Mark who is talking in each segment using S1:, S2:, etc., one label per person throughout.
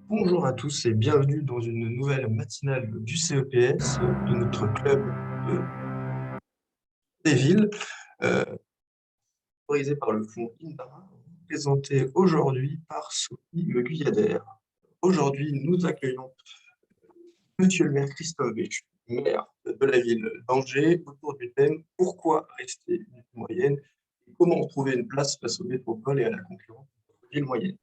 S1: Bonjour à tous et bienvenue dans une nouvelle matinale du CEPS, de notre club des villes, euh, organisé par le fonds Indara, présenté aujourd'hui par Sophie Le Guyader. Aujourd'hui, nous accueillons Monsieur le maire Christophe Béchu, maire de la ville d'Angers, autour du thème «Pourquoi rester une ville moyenne et comment trouver une place face aux métropoles et à la concurrence de villes moyennes».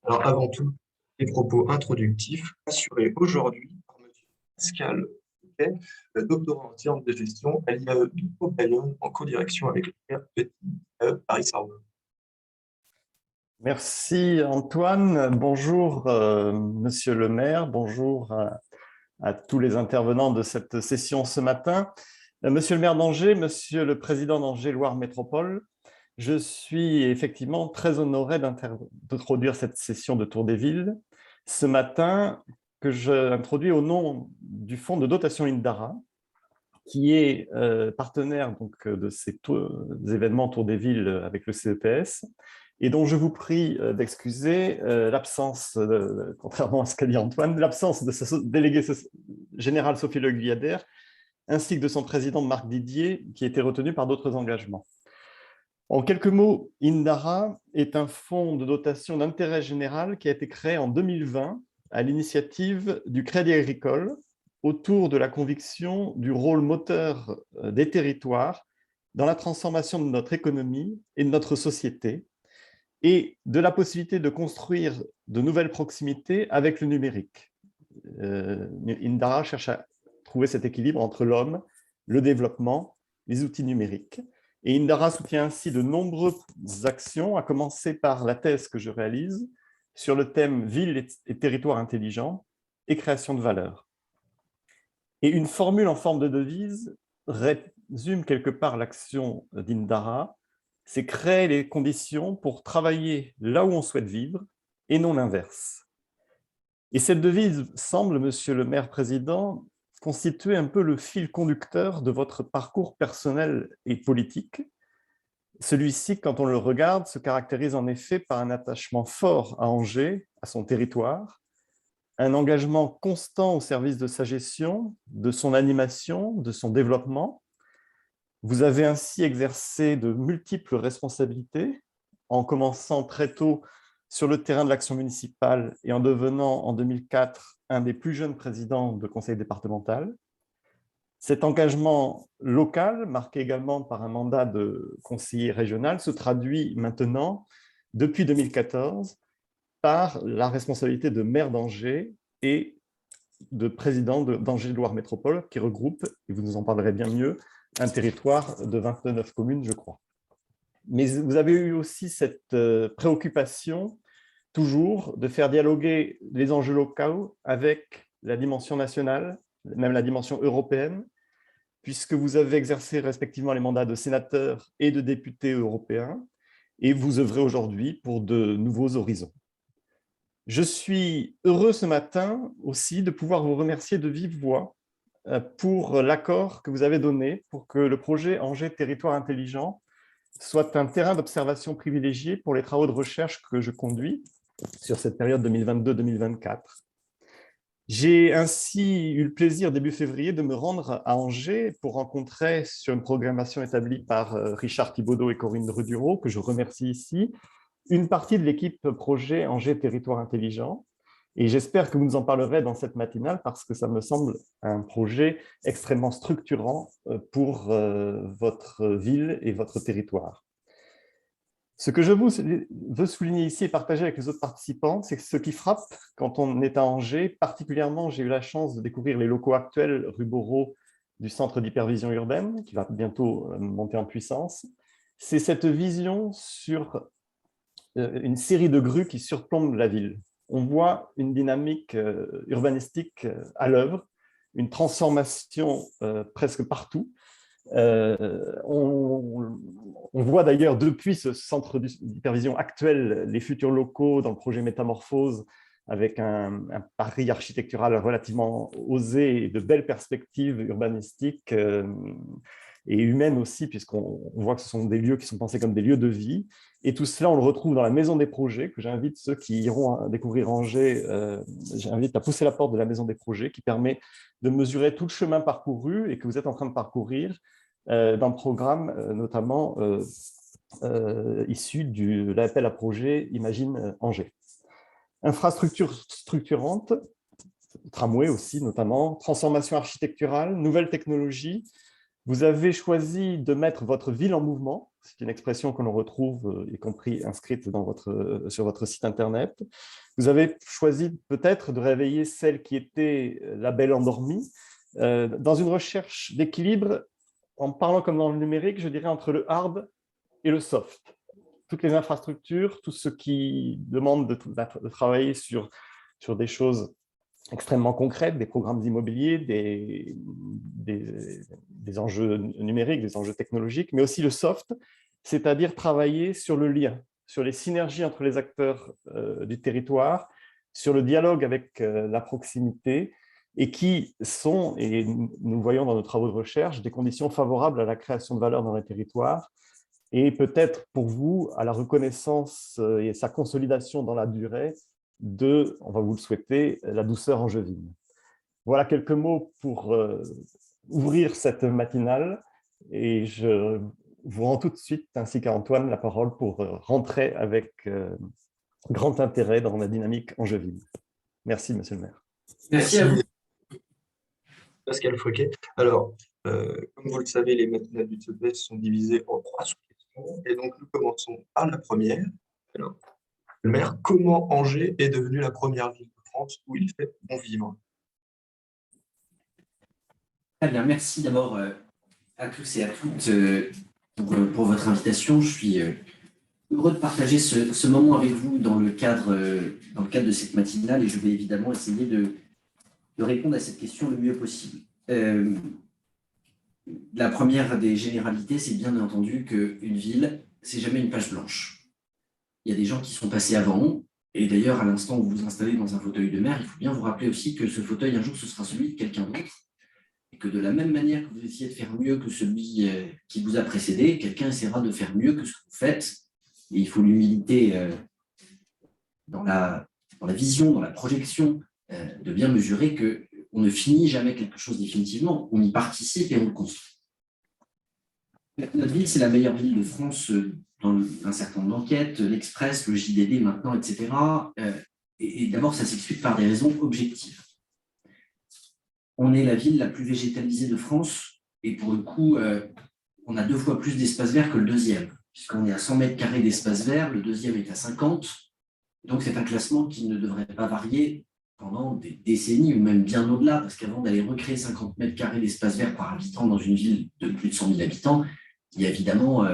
S1: Alors avant tout, les propos introductifs assurés aujourd'hui par M. Pascal Fouquet, doctorant en sciences de gestion à l'IAE de Bayonne en codirection avec le père Petit Paris-Sorbonne.
S2: Merci Antoine. Bonjour Monsieur le maire, bonjour à tous les intervenants de cette session ce matin. Monsieur le maire d'Angers, Monsieur le président d'Angers Loire Métropole, je suis effectivement très honoré d'introduire cette session de Tour des Villes ce matin que j'introduis au nom du fonds de dotation Indara, qui est partenaire donc, de ces événements Tour des Villes avec le CEPS, et dont je vous prie d'excuser l'absence, contrairement à ce qu'a dit Antoine, l'absence de sa déléguée générale Sophie Le Guyader, ainsi que de son président Marc Didier, qui était retenu par d'autres engagements. En quelques mots, Indara est un fonds de dotation d'intérêt général qui a été créé en 2020 à l'initiative du Crédit Agricole autour de la conviction du rôle moteur des territoires dans la transformation de notre économie et de notre société, et de la possibilité de construire de nouvelles proximités avec le numérique. Indara cherche à trouver cet équilibre entre l'homme, le développement, les outils numériques. Et Indara soutient ainsi de nombreuses actions, à commencer par la thèse que je réalise sur le thème Ville et territoire intelligent et création de valeur. Et une formule en forme de devise résume quelque part l'action d'Indara, c'est créer les conditions pour travailler là où on souhaite vivre et non l'inverse. Et cette devise semble, Monsieur le maire président, constituer un peu le fil conducteur de votre parcours personnel et politique. Celui-ci, quand on le regarde, se caractérise en effet par un attachement fort à Angers, à son territoire, un engagement constant au service de sa gestion, de son animation, de son développement. Vous avez ainsi exercé de multiples responsabilités, en commençant très tôt sur le terrain de l'action municipale et en devenant en 2004 un des plus jeunes présidents de conseil départemental. Cet engagement local, marqué également par un mandat de conseiller régional, se traduit maintenant, depuis 2014, par la responsabilité de maire d'Angers et de président d'Angers Loire Métropole, qui regroupe, et vous nous en parlerez bien mieux, un territoire de 29 communes, je crois. Mais vous avez eu aussi cette préoccupation, toujours, de faire dialoguer les enjeux locaux avec la dimension nationale, même la dimension européenne, puisque vous avez exercé respectivement les mandats de sénateur et de député européen, et vous œuvrez aujourd'hui pour de nouveaux horizons. Je suis heureux ce matin aussi de pouvoir vous remercier de vive voix pour l'accord que vous avez donné pour que le projet Angers Territoire Intelligent soit un terrain d'observation privilégié pour les travaux de recherche que je conduis sur cette période 2022-2024. J'ai ainsi eu le plaisir, début février, de me rendre à Angers pour rencontrer, sur une programmation établie par Richard Thibaudot et Corinne Redureau, que je remercie ici, une partie de l'équipe projet Angers Territoire Intelligent. Et j'espère que vous nous en parlerez dans cette matinale parce que ça me semble un projet extrêmement structurant pour votre ville et votre territoire. Ce que je veux souligner ici et partager avec les autres participants, c'est que ce qui frappe quand on est à Angers, particulièrement, j'ai eu la chance de découvrir les locaux actuels rue Bourreau du Centre d'hypervision urbaine, qui va bientôt monter en puissance, c'est cette vision sur une série de grues qui surplombent la ville. On voit une dynamique urbanistique à l'œuvre, une transformation presque partout. On voit d'ailleurs depuis ce centre d'hypervision actuel les futurs locaux dans le projet Métamorphose avec un pari architectural relativement osé et de belles perspectives urbanistiques et humaine aussi, puisqu'on voit que ce sont des lieux qui sont pensés comme des lieux de vie. Et tout cela, on le retrouve dans la Maison des Projets, que j'invite ceux qui iront découvrir Angers, j'invite à pousser la porte de la Maison des Projets, qui permet de mesurer tout le chemin parcouru et que vous êtes en train de parcourir dans le programme, notamment issu de l'appel à projet Imagine Angers. Infrastructure structurante, tramway aussi notamment, transformation architecturale, nouvelles technologies. Vous avez choisi de mettre votre ville en mouvement, c'est une expression que l'on retrouve, y compris inscrite sur votre site internet. Vous avez choisi peut-être de réveiller celle qui était la belle endormie, dans une recherche d'équilibre, en parlant comme dans le numérique, je dirais entre le hard et le soft. Toutes les infrastructures, tout ce qui demande de travailler sur des choses extrêmement concrètes, des programmes immobiliers, des enjeux numériques, des enjeux technologiques, mais aussi le soft, c'est-à-dire travailler sur le lien, sur les synergies entre les acteurs du territoire, sur le dialogue avec la proximité, et qui sont, et nous voyons dans nos travaux de recherche, des conditions favorables à la création de valeur dans les territoires, et peut-être pour vous, à la reconnaissance et sa consolidation dans la durée de, on va vous le souhaiter, la douceur angevine. Voilà quelques mots pour ouvrir cette matinale, et je vous rends tout de suite, ainsi qu'à Antoine, la parole pour rentrer avec grand intérêt dans la dynamique angevine. Merci, monsieur le maire.
S1: Merci à vous. Pascal Fouquet. Alors, comme vous le savez, les matinales du TEPES sont divisées en 3 sous-questions, et donc nous commençons par la première. Alors, le maire, comment Angers est devenue la première ville de France où il fait bon vivre?
S3: Très bien, merci d'abord à tous et à toutes pour votre invitation. Je suis heureux de partager ce moment avec vous dans le cadre de cette matinale, et je vais évidemment essayer de répondre à cette question le mieux possible. La première des généralités, c'est bien entendu qu'une ville, c'est jamais une page blanche. Il y a des gens qui sont passés avant, et d'ailleurs, à l'instant où vous vous installez dans un fauteuil de maire, il faut bien vous rappeler aussi que ce fauteuil, un jour, ce sera celui de quelqu'un d'autre, et que de la même manière que vous essayez de faire mieux que celui qui vous a précédé, quelqu'un essaiera de faire mieux que ce que vous faites, et il faut l'humilité dans la vision, dans la projection, de bien mesurer qu'on ne finit jamais quelque chose définitivement, on y participe et on le construit. Notre ville, c'est la meilleure ville de France dans un certain nombre d'enquêtes, l'Express, le JDD maintenant, etc. Et d'abord, ça s'explique par des raisons objectives. On est la ville la plus végétalisée de France, et pour le coup, on a 2 fois plus d'espace vert que le deuxième, puisqu'on est à 100 mètres carrés d'espace vert, le deuxième est à 50. Donc, c'est un classement qui ne devrait pas varier pendant des décennies, ou même bien au-delà, parce qu'avant d'aller recréer 50 mètres carrés d'espace vert par habitant dans une ville de plus de 100 000 habitants, il y a évidemment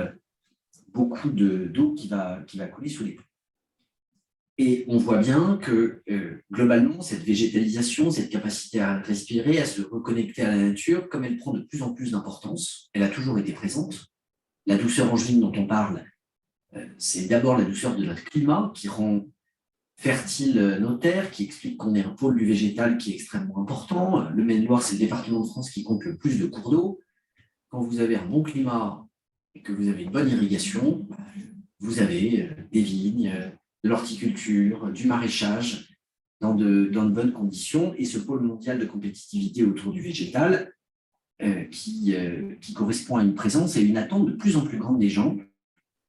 S3: beaucoup d'eau qui va couler sous les ponts. Et on voit bien que, globalement, cette végétalisation, cette capacité à respirer, à se reconnecter à la nature, comme elle prend de plus en plus d'importance, elle a toujours été présente. La douceur angevine dont on parle, c'est d'abord la douceur de notre climat qui rend fertile nos terres, qui explique qu'on est un pôle du végétal qui est extrêmement important. Le Maine-et-Loire, c'est le département de France qui compte le plus de cours d'eau. Quand vous avez un bon climat et que vous avez une bonne irrigation, vous avez des vignes, de l'horticulture, du maraîchage dans de bonnes conditions, et ce pôle mondial de compétitivité autour du végétal qui correspond à une présence et une attente de plus en plus grande des gens.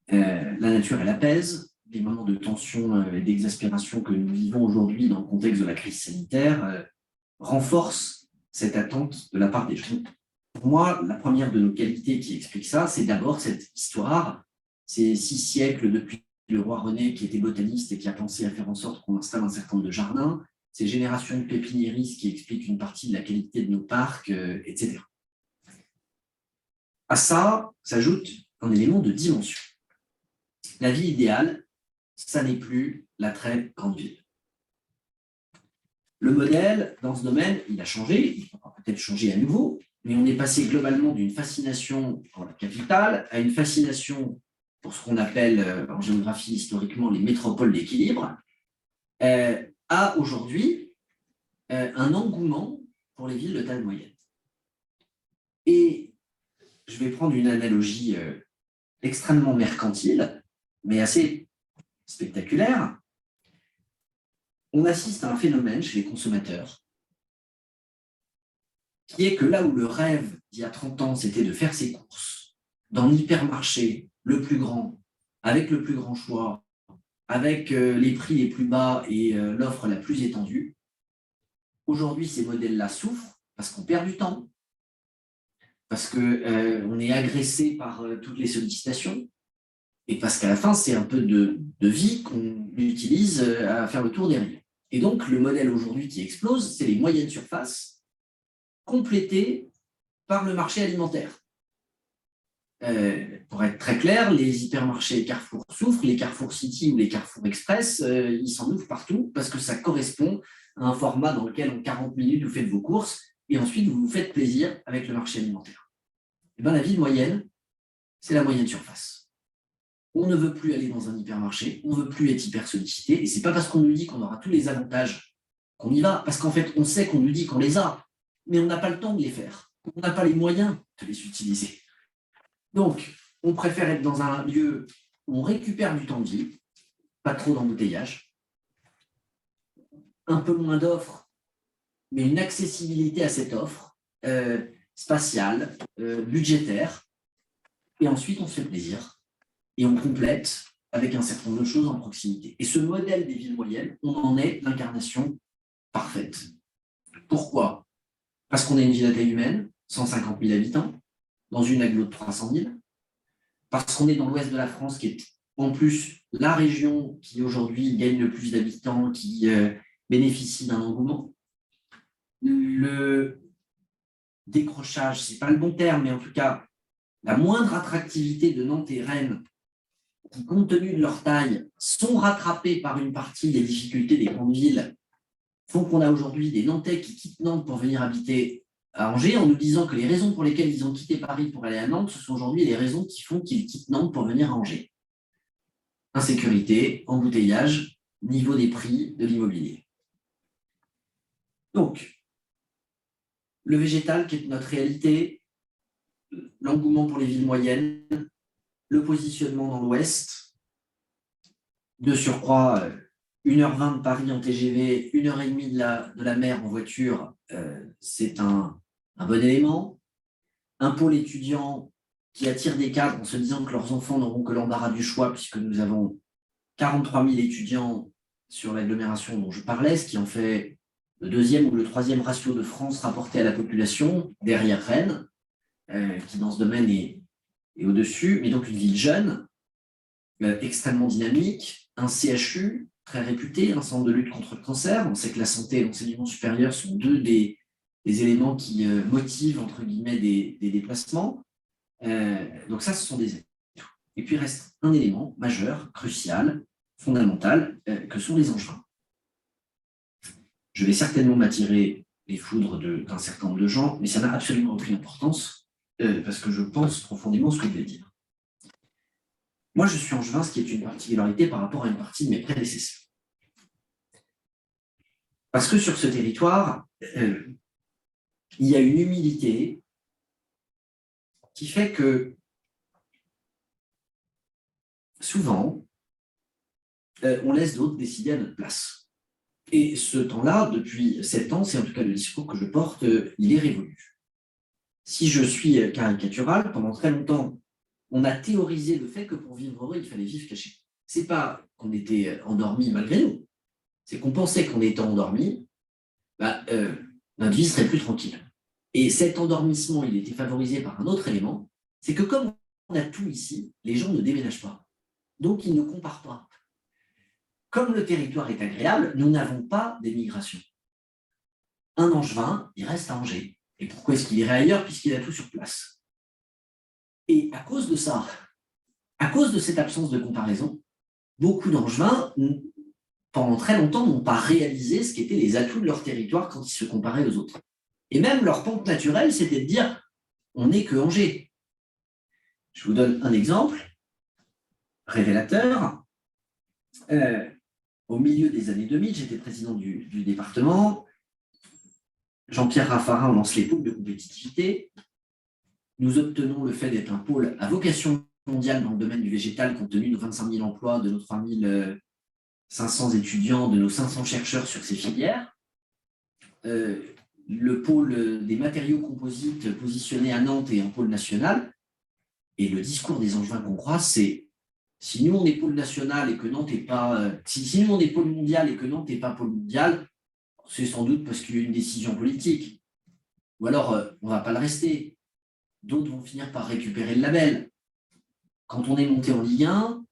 S3: La nature, elle apaise. Les moments de tension et d'exaspération que nous vivons aujourd'hui dans le contexte de la crise sanitaire renforcent cette attente de la part des gens. Pour moi, la première de nos qualités qui explique ça, c'est d'abord cette histoire. C'est 6 siècles depuis le roi René, qui était botaniste et qui a pensé à faire en sorte qu'on installe un certain nombre de jardins. Ces générations de pépiniéristes qui expliquent une partie de la qualité de nos parcs, etc. À ça s'ajoute un élément de dimension. La ville idéale, ça n'est plus la très grande ville. Le modèle, dans ce domaine, il a changé, il va peut-être changer à nouveau, mais on est passé globalement d'une fascination pour la capitale à une fascination pour ce qu'on appelle en géographie historiquement les métropoles d'équilibre, à aujourd'hui un engouement pour les villes de taille moyenne. Et je vais prendre une analogie extrêmement mercantile, mais assez spectaculaire. On assiste à un phénomène chez les consommateurs qui est que là où le rêve d'il y a 30 ans, c'était de faire ses courses dans l'hypermarché le plus grand, avec le plus grand choix, avec les prix les plus bas et l'offre la plus étendue, aujourd'hui, ces modèles-là souffrent parce qu'on perd du temps, parce qu'on est agressé par toutes les sollicitations, et parce qu'à la fin, c'est un peu de vie qu'on utilise à faire le tour des rayons. Et donc, le modèle aujourd'hui qui explose, c'est les moyennes surfaces complétées par le marché alimentaire. Pour être très clair, les hypermarchés Carrefour souffrent, les Carrefour City ou les Carrefour Express, ils s'en ouvrent partout parce que ça correspond à un format dans lequel en 40 minutes, vous faites vos courses et ensuite, vous vous faites plaisir avec le marché alimentaire. Et bien, la ville moyenne, c'est la moyenne surface. On ne veut plus aller dans un hypermarché, on ne veut plus être hyper sollicité et ce n'est pas parce qu'on nous dit qu'on aura tous les avantages qu'on y va, parce qu'en fait, on sait qu'on nous dit qu'on les a, mais on n'a pas le temps de les faire. On n'a pas les moyens de les utiliser. Donc, on préfère être dans un lieu où on récupère du temps de vie, pas trop d'embouteillage, un peu moins d'offres, mais une accessibilité à cette offre spatiale, budgétaire, et ensuite on se fait plaisir et on complète avec un certain nombre de choses en proximité. Et ce modèle des villes moyennes, on en est l'incarnation parfaite. Pourquoi? Parce qu'on est une ville à taille humaine, 150 000 habitants, dans une aglo de 300 000, parce qu'on est dans l'ouest de la France, qui est en plus la région qui aujourd'hui gagne le plus d'habitants, qui bénéficie d'un engouement. Le décrochage, ce n'est pas le bon terme, mais en tout cas, la moindre attractivité de Nantes et Rennes, qui, compte tenu de leur taille, sont rattrapés par une partie des difficultés des grandes villes, font qu'on a aujourd'hui des Nantais qui quittent Nantes pour venir habiter à Angers, en nous disant que les raisons pour lesquelles ils ont quitté Paris pour aller à Nantes, ce sont aujourd'hui les raisons qui font qu'ils quittent Nantes pour venir à Angers. Insécurité, embouteillage, niveau des prix de l'immobilier. Donc, le végétal qui est notre réalité, l'engouement pour les villes moyennes, le positionnement dans l'Ouest, de surcroît 1h20 de Paris en TGV, 1h30 de la mer en voiture, c'est un bon élément. Un pôle étudiant qui attire des cadres en se disant que leurs enfants n'auront que l'embarras du choix, puisque nous avons 43 000 étudiants sur l'agglomération dont je parlais, ce qui en fait le deuxième ou le troisième ratio de France rapporté à la population, derrière Rennes, qui dans ce domaine est au-dessus, mais donc une ville jeune, extrêmement dynamique, un CHU très réputé, un centre de lutte contre le cancer. On sait que la santé et l'enseignement supérieur sont deux des éléments qui motivent, entre guillemets, des déplacements. Donc ça, ce sont des atouts. Et puis, il reste un élément majeur, crucial, fondamental, que sont les Angevins. Je vais certainement m'attirer les foudres d'un certain nombre de gens, mais ça n'a absolument aucune importance, parce que je pense profondément ce que je vais dire. Moi, je suis angevin, ce qui est une particularité par rapport à une partie de mes prédécesseurs. Parce que sur ce territoire, il y a une humilité qui fait que souvent, on laisse d'autres décider à notre place. Et ce temps-là, depuis 7 ans, c'est en tout cas le discours que je porte, il est révolu. Si je suis caricatural, pendant très longtemps, on a théorisé le fait que pour vivre heureux, il fallait vivre caché. Ce n'est pas qu'on était endormi malgré nous, c'est qu'on pensait qu'en étant endormi, notre vie serait plus tranquille. Et cet endormissement, il était favorisé par un autre élément, c'est que comme on a tout ici, les gens ne déménagent pas. Donc, ils ne comparent pas. Comme le territoire est agréable, nous n'avons pas d'émigration. Un Angevin, il reste à Angers. Et pourquoi est-ce qu'il irait ailleurs puisqu'il a tout sur place? Et à cause de ça, à cause de cette absence de comparaison, beaucoup d'Angevins, pendant très longtemps, n'ont pas réalisé ce qu'étaient les atouts de leur territoire quand ils se comparaient aux autres. Et même leur pente naturelle, c'était de dire « on n'est que Angers ». Je vous donne un exemple révélateur. Au milieu des années 2000, j'étais président du département. Jean-Pierre Raffarin lance les pôles de compétitivité. nous obtenons le fait d'être un pôle à vocation mondiale dans le domaine du végétal, compte tenu de nos 25 000 emplois, de nos 3 500 étudiants, de nos 500 chercheurs sur ces filières. Le pôle des matériaux composites positionné à Nantes est un pôle national. Et le discours des Angevins qu'on croise, c'est si nous on est pôle national et que Nantes n'est pas. Si nous on est pôle mondial et que Nantes n'est pas pôle mondial, c'est sans doute parce qu'il y a une décision politique. Ou alors, on ne va pas le rester. D'autres vont finir par récupérer le label. Quand on est monté en Ligue 1,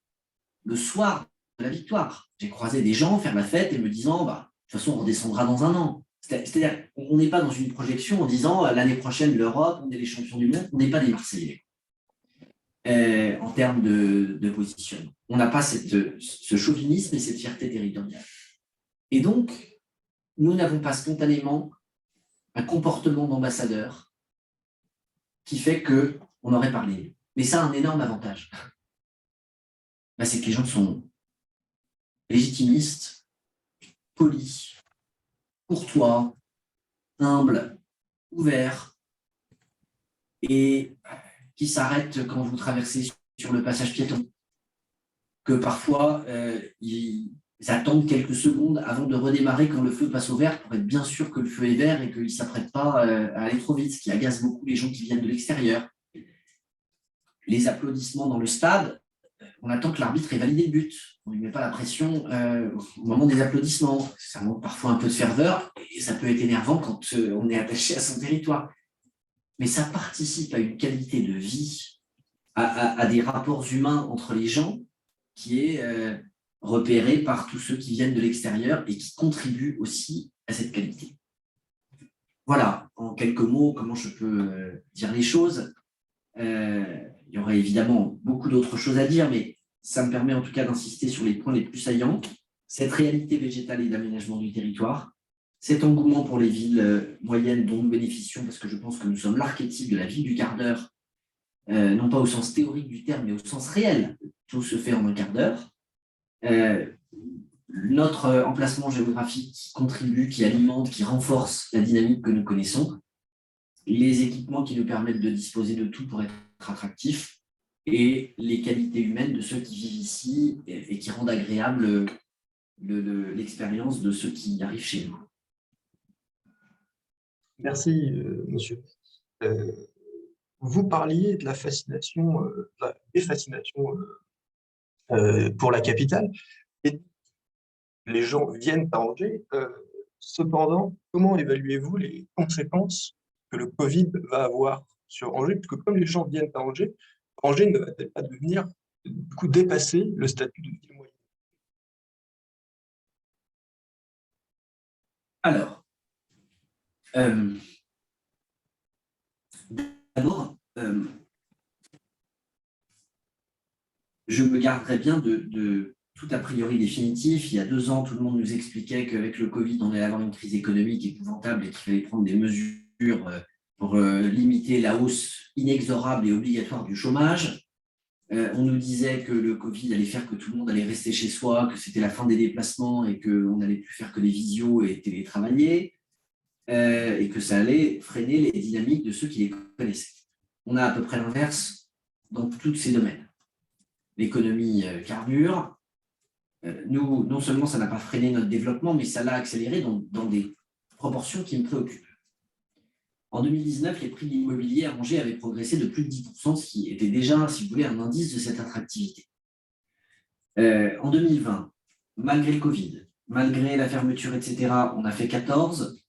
S3: le soir de la victoire, j'ai croisé des gens faire la fête et me disant de toute façon, on redescendra dans un an. C'est-à-dire qu'on n'est pas dans une projection en disant l'année prochaine, l'Europe, on est les champions du monde, on n'est pas des Marseillais. En termes de positionnement. On n'a pas ce chauvinisme et cette fierté territoriale. Et donc, nous n'avons pas spontanément un comportement d'ambassadeur qui fait qu'on aurait parlé. Mais ça a un énorme avantage. C'est que les gens sont légitimistes, polis, courtois, humbles, ouverts, et qui s'arrêtent quand vous traversez sur le passage piéton. Que parfois, ils attendent quelques secondes avant de redémarrer quand le feu passe au vert pour être bien sûr que le feu est vert et qu'ils ne s'apprêtent pas à aller trop vite, ce qui agace beaucoup les gens qui viennent de l'extérieur. Les applaudissements dans le stade, on attend que l'arbitre ait validé le but. On ne lui met pas la pression au moment des applaudissements. Ça manque parfois un peu de ferveur et ça peut être énervant quand on est attaché à son territoire. Mais ça participe à une qualité de vie, à des rapports humains entre les gens qui est repéré par tous ceux qui viennent de l'extérieur et qui contribuent aussi à cette qualité. Voilà, en quelques mots, comment je peux dire les choses. Il y aurait évidemment beaucoup d'autres choses à dire, mais ça me permet en tout cas d'insister sur les points les plus saillants. Cette réalité végétale et d'aménagement du territoire, cet engouement pour les villes moyennes dont nous bénéficions, parce que je pense que nous sommes l'archétype de la ville du quart d'heure, non pas au sens théorique du terme, mais au sens réel. Tout se fait en un quart d'heure. Notre emplacement géographique qui contribue, qui alimente, qui renforce la dynamique que nous connaissons, les équipements qui nous permettent de disposer de tout pour être attractifs, et les qualités humaines de ceux qui vivent ici et qui rendent agréable l'expérience de ceux qui arrivent chez nous.
S1: Merci, monsieur. Vous parliez de la fascination, des fascinations pour la capitale. Et les gens viennent à Angers. Cependant, comment évaluez-vous les conséquences que le Covid va avoir sur Angers? Parce que comme les gens viennent à Angers, Angers ne va-t-elle pas devenir, du coup, dépasser le statut de ville moyenne?
S3: Alors, d'abord, je me garderai bien de tout a priori définitif. Il y a 2 ans, tout le monde nous expliquait qu'avec le Covid, on allait avoir une crise économique épouvantable et qu'il fallait prendre des mesures pour limiter la hausse inexorable et obligatoire du chômage. On nous disait que le Covid allait faire que tout le monde allait rester chez soi, que c'était la fin des déplacements et qu'on n'allait plus faire que des visios et télétravailler, et que ça allait freiner les dynamiques de ceux qui les connaissaient. On a à peu près l'inverse dans tous ces domaines. L'économie carbure. Nous, non seulement ça n'a pas freiné notre développement, mais ça l'a accéléré dans des proportions qui me préoccupent. En 2019, les prix de l'immobilier à Angers avaient progressé de plus de 10%, ce qui était déjà, si vous voulez, un indice de cette attractivité. En 2020, malgré le Covid, malgré la fermeture, etc., on a fait 14%,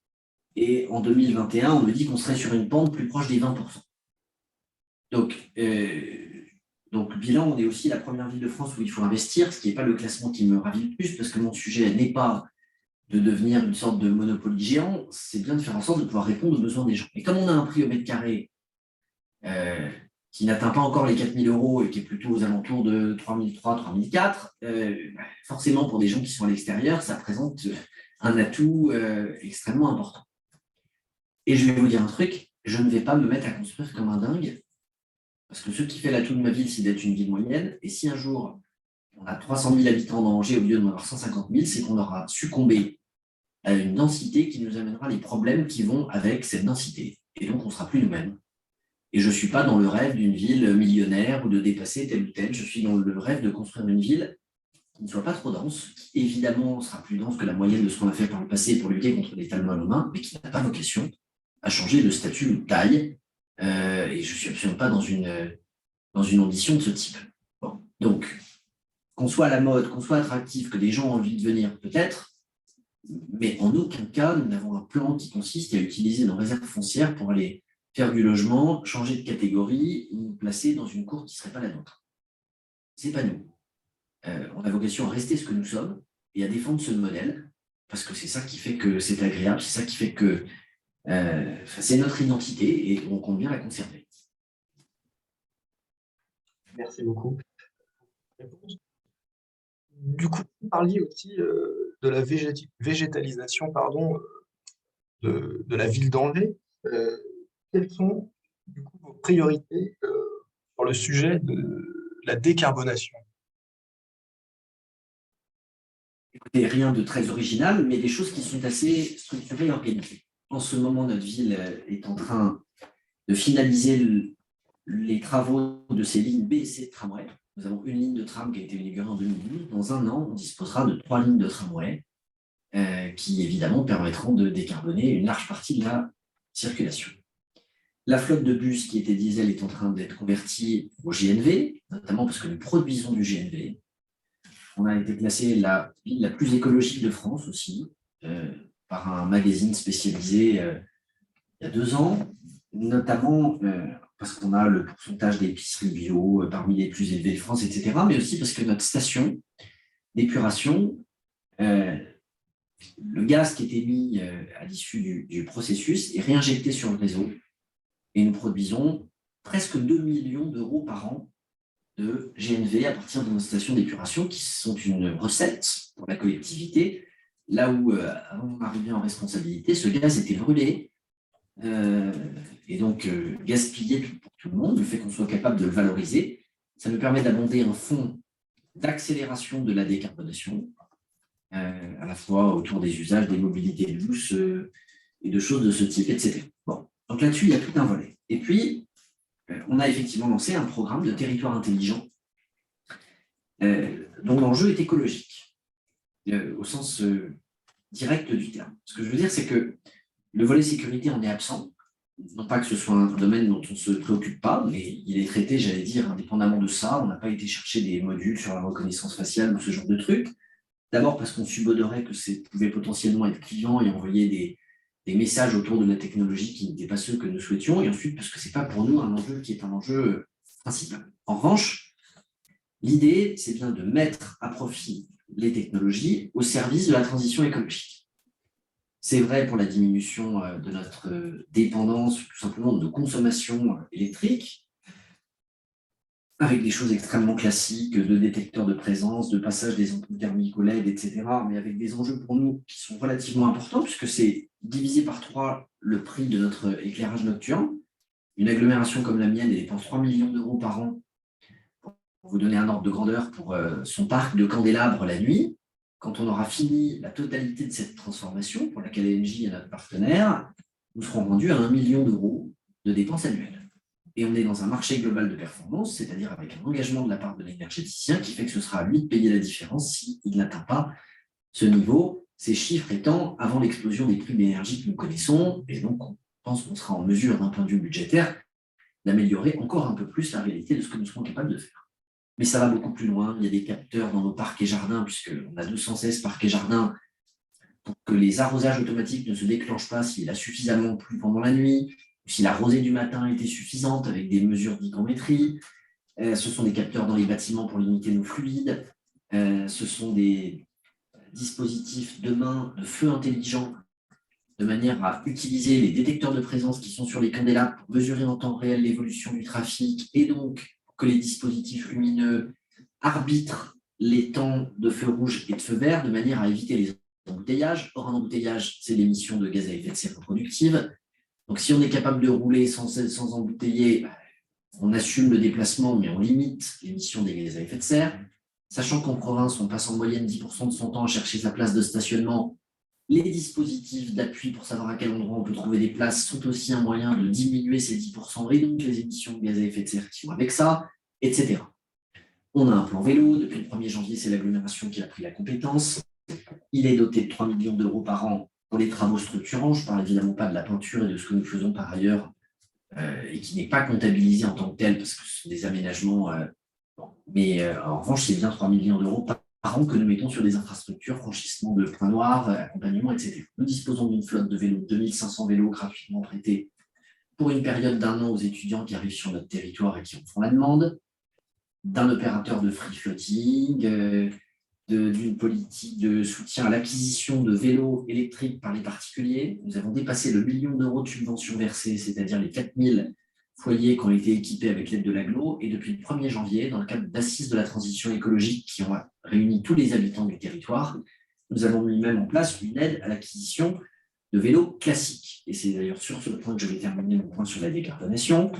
S3: et en 2021, on me dit qu'on serait sur une pente plus proche des 20%. Donc, bilan, on est aussi la première ville de France où il faut investir, ce qui n'est pas le classement qui me ravit le plus, parce que mon sujet n'est pas de devenir une sorte de monopole géant, c'est bien de faire en sorte de pouvoir répondre aux besoins des gens. Et comme on a un prix au mètre carré qui n'atteint pas encore les 4 000 € et qui est plutôt aux alentours de 3 300, 3 400, forcément pour des gens qui sont à l'extérieur, ça présente un atout extrêmement important. Et je vais vous dire un truc, je ne vais pas me mettre à construire comme un dingue, parce que ce qui fait l'atout de ma ville, c'est d'être une ville moyenne, et si un jour on a 300 000 habitants dans Angers au lieu d'en avoir 150 000, c'est qu'on aura succombé à une densité qui nous amènera les problèmes qui vont avec cette densité. Et donc, on ne sera plus nous-mêmes. Et je ne suis pas dans le rêve d'une ville millionnaire ou de dépasser telle ou telle. Je suis dans le rêve de construire une ville qui ne soit pas trop dense, qui évidemment sera plus dense que la moyenne de ce qu'on a fait par le passé pour lutter contre l'étalement humain, mais qui n'a pas vocation à changer de statut ou de taille. Et je ne suis absolument pas dans une ambition de ce type. Bon. Donc, qu'on soit à la mode, qu'on soit attractif, que des gens ont envie de venir, peut-être, mais en aucun cas, nous n'avons un plan qui consiste à utiliser nos réserves foncières pour aller faire du logement, changer de catégorie, ou nous placer dans une cour qui ne serait pas la nôtre. Ce n'est pas nous. On a vocation à rester ce que nous sommes et à défendre ce modèle, parce que c'est ça qui fait que c'est agréable, c'est ça qui fait que c'est notre identité et on compte bien la conserver.
S1: Merci beaucoup. Du coup, vous parliez aussi de la végétalisation de la ville d'Angers. Quelles sont du coup, vos priorités sur le sujet de la décarbonation?
S3: Écoutez, rien de très original, mais des choses qui sont assez structurées et organisées. En ce moment, notre ville est en train de finaliser les travaux de ces lignes B et C de tramway. Nous avons une ligne de tram qui a été inaugurée en 2012. Dans un an, on disposera de 3 lignes de tramway qui, évidemment, permettront de décarboner une large partie de la circulation. La flotte de bus qui était diesel est en train d'être convertie au GNV, notamment parce que nous produisons du GNV. On a été classé la ville la plus écologique de France aussi, par un magazine spécialisé il y a 2 ans, notamment parce qu'on a le pourcentage d'épiceries bio parmi les plus élevés de France, etc., mais aussi parce que notre station d'épuration, le gaz qui est émis à l'issue du processus est réinjecté sur le réseau et nous produisons presque 2 millions d'euros par an de GNV à partir de nos stations d'épuration qui sont une recette pour la collectivité, là où, avant mon arrivée en responsabilité, ce gaz était brûlé et donc gaspillé pour tout le monde. Le fait qu'on soit capable de le valoriser, ça nous permet d'abonder un fonds d'accélération de la décarbonation, à la fois autour des usages, des mobilités douces et de choses de ce type, etc. Bon, donc là-dessus, il y a tout un volet. Et puis, on a effectivement lancé un programme de territoire intelligent dont l'enjeu est écologique, au sens direct du terme. Ce que je veux dire, c'est que le volet sécurité en est absent. Non pas que ce soit un domaine dont on ne se préoccupe pas, mais il est traité, j'allais dire, indépendamment de ça. On n'a pas été chercher des modules sur la reconnaissance faciale ou ce genre de trucs. D'abord parce qu'on subodorait que ça pouvait potentiellement être clivant et envoyer des messages autour de la technologie qui n'étaient pas ceux que nous souhaitions, et ensuite parce que ce n'est pas pour nous un enjeu qui est un enjeu principal. En revanche, l'idée, c'est bien de mettre à profit les technologies au service de la transition écologique. C'est vrai pour la diminution de notre dépendance, tout simplement de consommation électrique, avec des choses extrêmement classiques, de détecteurs de présence, de passage des ampoules thermiques au LED, etc., mais avec des enjeux pour nous qui sont relativement importants, puisque c'est divisé par 3 le prix de notre éclairage nocturne. Une agglomération comme la mienne, elle dépense 3 millions d'euros par an, pour vous donner un ordre de grandeur, pour son parc de candélabres la nuit. Quand on aura fini la totalité de cette transformation, pour laquelle Engie est notre partenaire, nous serons rendus à 1 million d'euros de dépenses annuelles. Et on est dans un marché global de performance, c'est-à-dire avec un engagement de la part de l'énergéticien qui fait que ce sera à lui de payer la différence s'il n'atteint pas ce niveau, ces chiffres étant avant l'explosion des prix de l'énergie que nous connaissons, et donc on pense qu'on sera en mesure, d'un point de vue budgétaire, d'améliorer encore un peu plus la réalité de ce que nous serons capables de faire. Mais ça va beaucoup plus loin, il y a des capteurs dans nos parcs et jardins, puisqu'on a 216 parcs et jardins, pour que les arrosages automatiques ne se déclenchent pas s'il a suffisamment plu pendant la nuit, si la rosée du matin était suffisante avec des mesures d'hygrométrie. Ce sont des capteurs dans les bâtiments pour limiter nos fluides. Ce sont des dispositifs demain de feu intelligent de manière à utiliser les détecteurs de présence qui sont sur les candélabres pour mesurer en temps réel l'évolution du trafic et donc que les dispositifs lumineux arbitrent les temps de feu rouge et de feu vert de manière à éviter les embouteillages. Or, un embouteillage, c'est l'émission de gaz à effet de serre reproductive. Donc, si on est capable de rouler sans embouteiller, on assume le déplacement, mais on limite l'émission des gaz à effet de serre. Sachant qu'en province, on passe en moyenne 10% de son temps à chercher sa place de stationnement, Les dispositifs d'appui pour savoir à quel endroit on peut trouver des places sont aussi un moyen de diminuer ces 10% et donc les émissions de gaz à effet de serre qui vont avec ça, etc. On a un plan vélo. Depuis le 1er janvier, c'est l'agglomération qui a pris la compétence. Il est doté de 3 millions d'euros par an pour les travaux structurants. Je ne parle évidemment pas de la peinture et de ce que nous faisons par ailleurs et qui n'est pas comptabilisé en tant que tel parce que ce sont des aménagements. Mais en revanche, c'est bien 3 millions d'euros par an que nous mettons sur des infrastructures, franchissement de points noirs, accompagnement, etc. Nous disposons d'une flotte de vélos, 2500 vélos gratuitement prêtés pour une période d'1 an aux étudiants qui arrivent sur notre territoire et qui en font la demande, d'un opérateur de free floating, d'une politique de soutien à l'acquisition de vélos électriques par les particuliers. Nous avons dépassé le 1 million d'euros de subventions versées, c'est-à-dire les 4000 foyers qui ont été équipés avec l'aide de l'agglo. Et depuis le 1er janvier, dans le cadre d'assises de la transition écologique qui ont réuni tous les habitants du territoire, nous avons mis même en place une aide à l'acquisition de vélos classiques. Et c'est d'ailleurs sur ce point que je vais terminer mon point sur la décarbonation.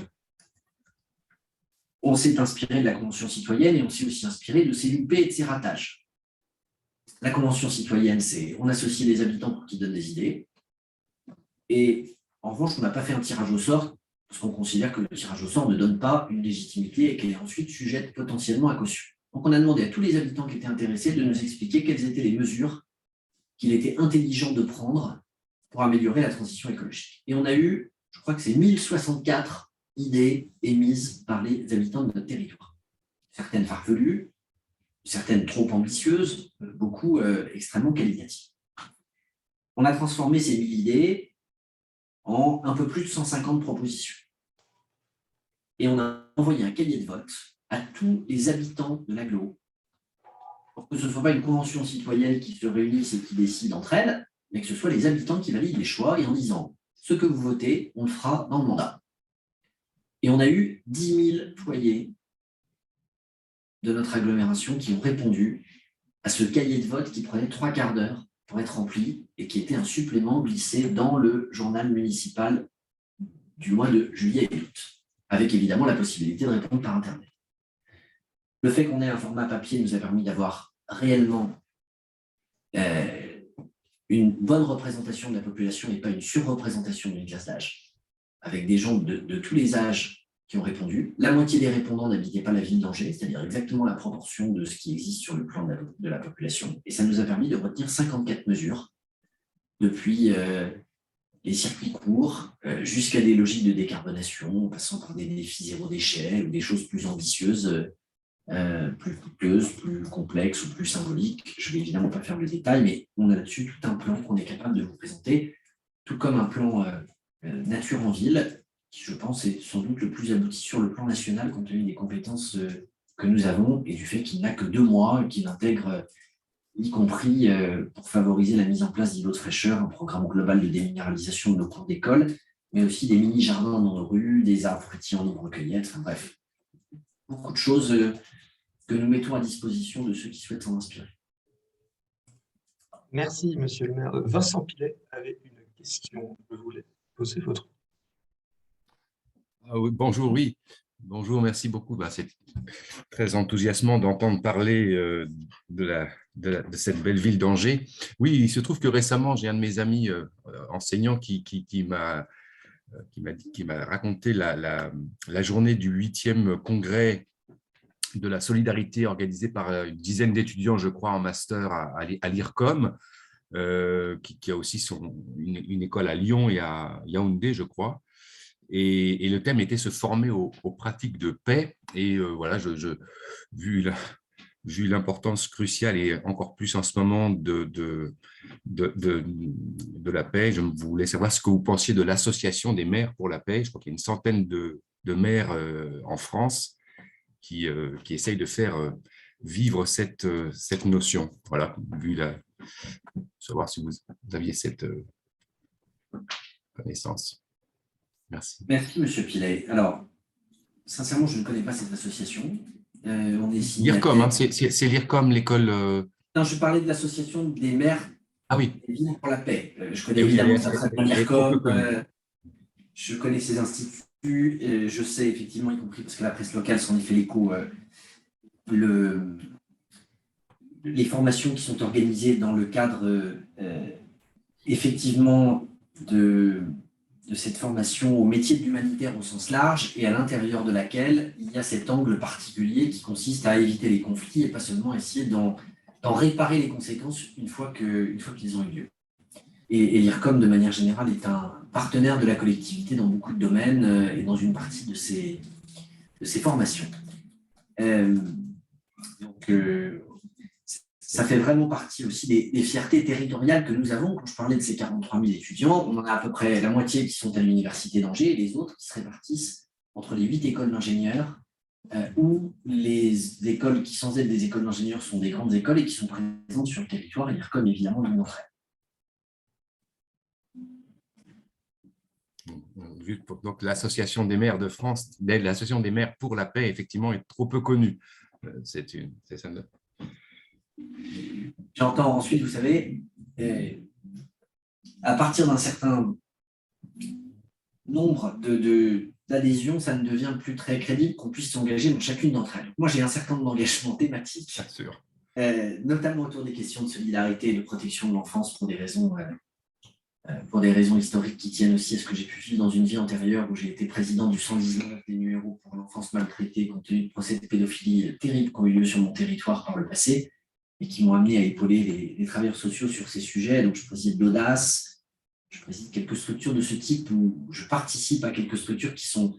S3: On s'est inspiré de la Convention citoyenne et on s'est aussi inspiré de ses loupés et de ses ratages. La Convention citoyenne, c'est on associe les habitants pour qu'ils donnent des idées. Et en revanche, on n'a pas fait un tirage au sort parce qu'on considère que le tirage au sort ne donne pas une légitimité et qu'elle est ensuite sujette potentiellement à caution. Donc, on a demandé à tous les habitants qui étaient intéressés de nous expliquer quelles étaient les mesures qu'il était intelligent de prendre pour améliorer la transition écologique. Et on a eu, je crois que c'est 1064 idées émises par les habitants de notre territoire. Certaines farfelues, certaines trop ambitieuses, beaucoup extrêmement qualitatives. On a transformé ces 1000 idées en un peu plus de 150 propositions. Et on a envoyé un cahier de vote à tous les habitants de l'agglo pour que ce ne soit pas une convention citoyenne qui se réunisse et qui décide entre elles, mais que ce soit les habitants qui valident les choix et en disant ce que vous votez, on le fera dans le mandat. Et on a eu 10 000 foyers de notre agglomération qui ont répondu à ce cahier de vote qui prenait 3 quarts d'heure pour être rempli et qui était un supplément glissé dans le journal municipal du mois de juillet et août, avec évidemment la possibilité de répondre par Internet. Le fait qu'on ait un format papier nous a permis d'avoir réellement une bonne représentation de la population et pas une surreprésentation d'une classe d'âge, avec des gens de tous les âges qui ont répondu. La moitié des répondants n'habitaient pas la ville d'Angers, c'est-à-dire exactement la proportion de ce qui existe sur le plan de la population. Et ça nous a permis de retenir 54 mesures, depuis les circuits courts jusqu'à des logiques de décarbonation, en passant par des défis zéro déchet ou des choses plus ambitieuses, plus coûteuses, plus complexes ou plus symboliques. Je ne vais évidemment pas faire le détail, mais on a là-dessus tout un plan qu'on est capable de vous présenter, tout comme un plan nature en ville, qui, je pense, est sans doute le plus abouti sur le plan national, compte tenu des compétences que nous avons et du fait qu'il n'a que 2 mois et qu'il intègre, y compris pour favoriser la mise en place d'îlots de fraîcheur, un programme global de déminéralisation de nos cours d'école, mais aussi des mini-jardins dans nos rues, des arbres fruitiers en libre-cueillette, enfin bref, beaucoup de choses que nous mettons à disposition de ceux qui souhaitent s'en inspirer.
S1: Merci, monsieur le maire. Vincent Pilet avait une question. Je voulais poser votre.
S4: Ah oui, bonjour, oui. Bonjour, merci beaucoup. C'est très enthousiasmant d'entendre parler de cette belle ville d'Angers. Oui, il se trouve que récemment, j'ai un de mes amis enseignants qui m'a raconté la journée du 8e congrès de la solidarité organisée par une dizaine d'étudiants, je crois, en master à l'IRCOM, qui a aussi une école à Lyon et à Yaoundé, je crois. Et le thème était se former aux pratiques de paix. Et voilà, vu l'importance cruciale et encore plus en ce moment de la paix, je voulais savoir ce que vous pensiez de l'association des maires pour la paix. Je crois qu'il y a une centaine de maires en France qui essayent de faire vivre cette notion. Voilà, savoir si vous aviez cette connaissance. Merci.
S3: Merci, monsieur Pilet. Alors, sincèrement, je ne connais pas cette association. On est
S4: l'IRCOM, hein, c'est l'IRCOM, l'école.
S3: Non, je parlais de l'association des maires
S4: des
S3: villes pour la paix. Je connais évidemment ça très bien l'IRCOM. Je connais ces instituts. Je sais effectivement, y compris parce que la presse locale s'en est fait l'écho, les formations qui sont organisées dans le cadre effectivement de cette formation au métier de l'humanitaire au sens large et à l'intérieur de laquelle il y a cet angle particulier qui consiste à éviter les conflits et pas seulement essayer d'en réparer les conséquences une fois qu'ils ont eu lieu. Et l'IRCOM, de manière générale, est un partenaire de la collectivité dans beaucoup de domaines et dans une partie de ces formations. Donc, ça fait vraiment partie aussi des fiertés territoriales que nous avons. Quand je parlais de ces 43 000 étudiants, on en a à peu près la moitié qui sont à l'université d'Angers et les autres qui se répartissent entre les 8 écoles d'ingénieurs où les écoles qui, sans être des écoles d'ingénieurs, sont des grandes écoles et qui sont présentes sur le territoire, et l'IRCOM, évidemment, l'une d'entre elles.
S4: Donc, l'Association des maires de France, l'Association des maires pour la paix, effectivement, est trop peu connue. C'est ça.
S3: J'entends ensuite, vous savez, à partir d'un certain nombre d'adhésions, ça ne devient plus très crédible qu'on puisse s'engager dans chacune d'entre elles. Moi, j'ai un certain nombre d'engagements thématiques, notamment autour des questions de solidarité et de protection de l'enfance pour des raisons historiques qui tiennent aussi à ce que j'ai pu vivre dans une vie antérieure où j'ai été président du 119 des numéros pour l'enfance maltraitée compte tenu de procès de pédophilie terribles qui ont eu lieu sur mon territoire par le passé et qui m'ont amené à épauler les travailleurs sociaux sur ces sujets. Donc, je préside l'Audace, je préside quelques structures de ce type où je participe à quelques structures qui sont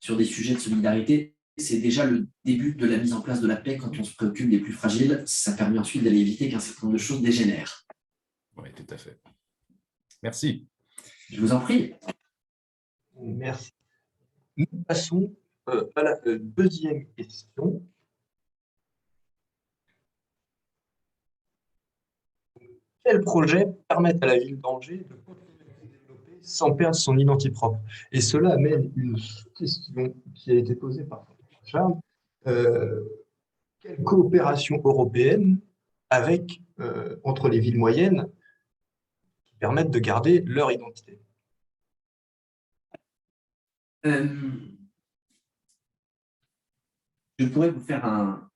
S3: sur des sujets de solidarité. C'est déjà le début de la mise en place de la paix quand on se préoccupe des plus fragiles. Ça permet ensuite d'aller éviter qu'un certain nombre de choses dégénèrent.
S4: Oui, tout à fait. Merci.
S3: Je vous en prie.
S1: Merci. Nous passons à la deuxième question. Quels projets permettent à la ville d'Angers de continuer à se développer sans perdre son identité propre? Et cela amène une question qui a été posée par Charles. Quelle coopération européenne entre les villes moyennes qui permettent de garder leur identité?
S3: Je pourrais vous faire un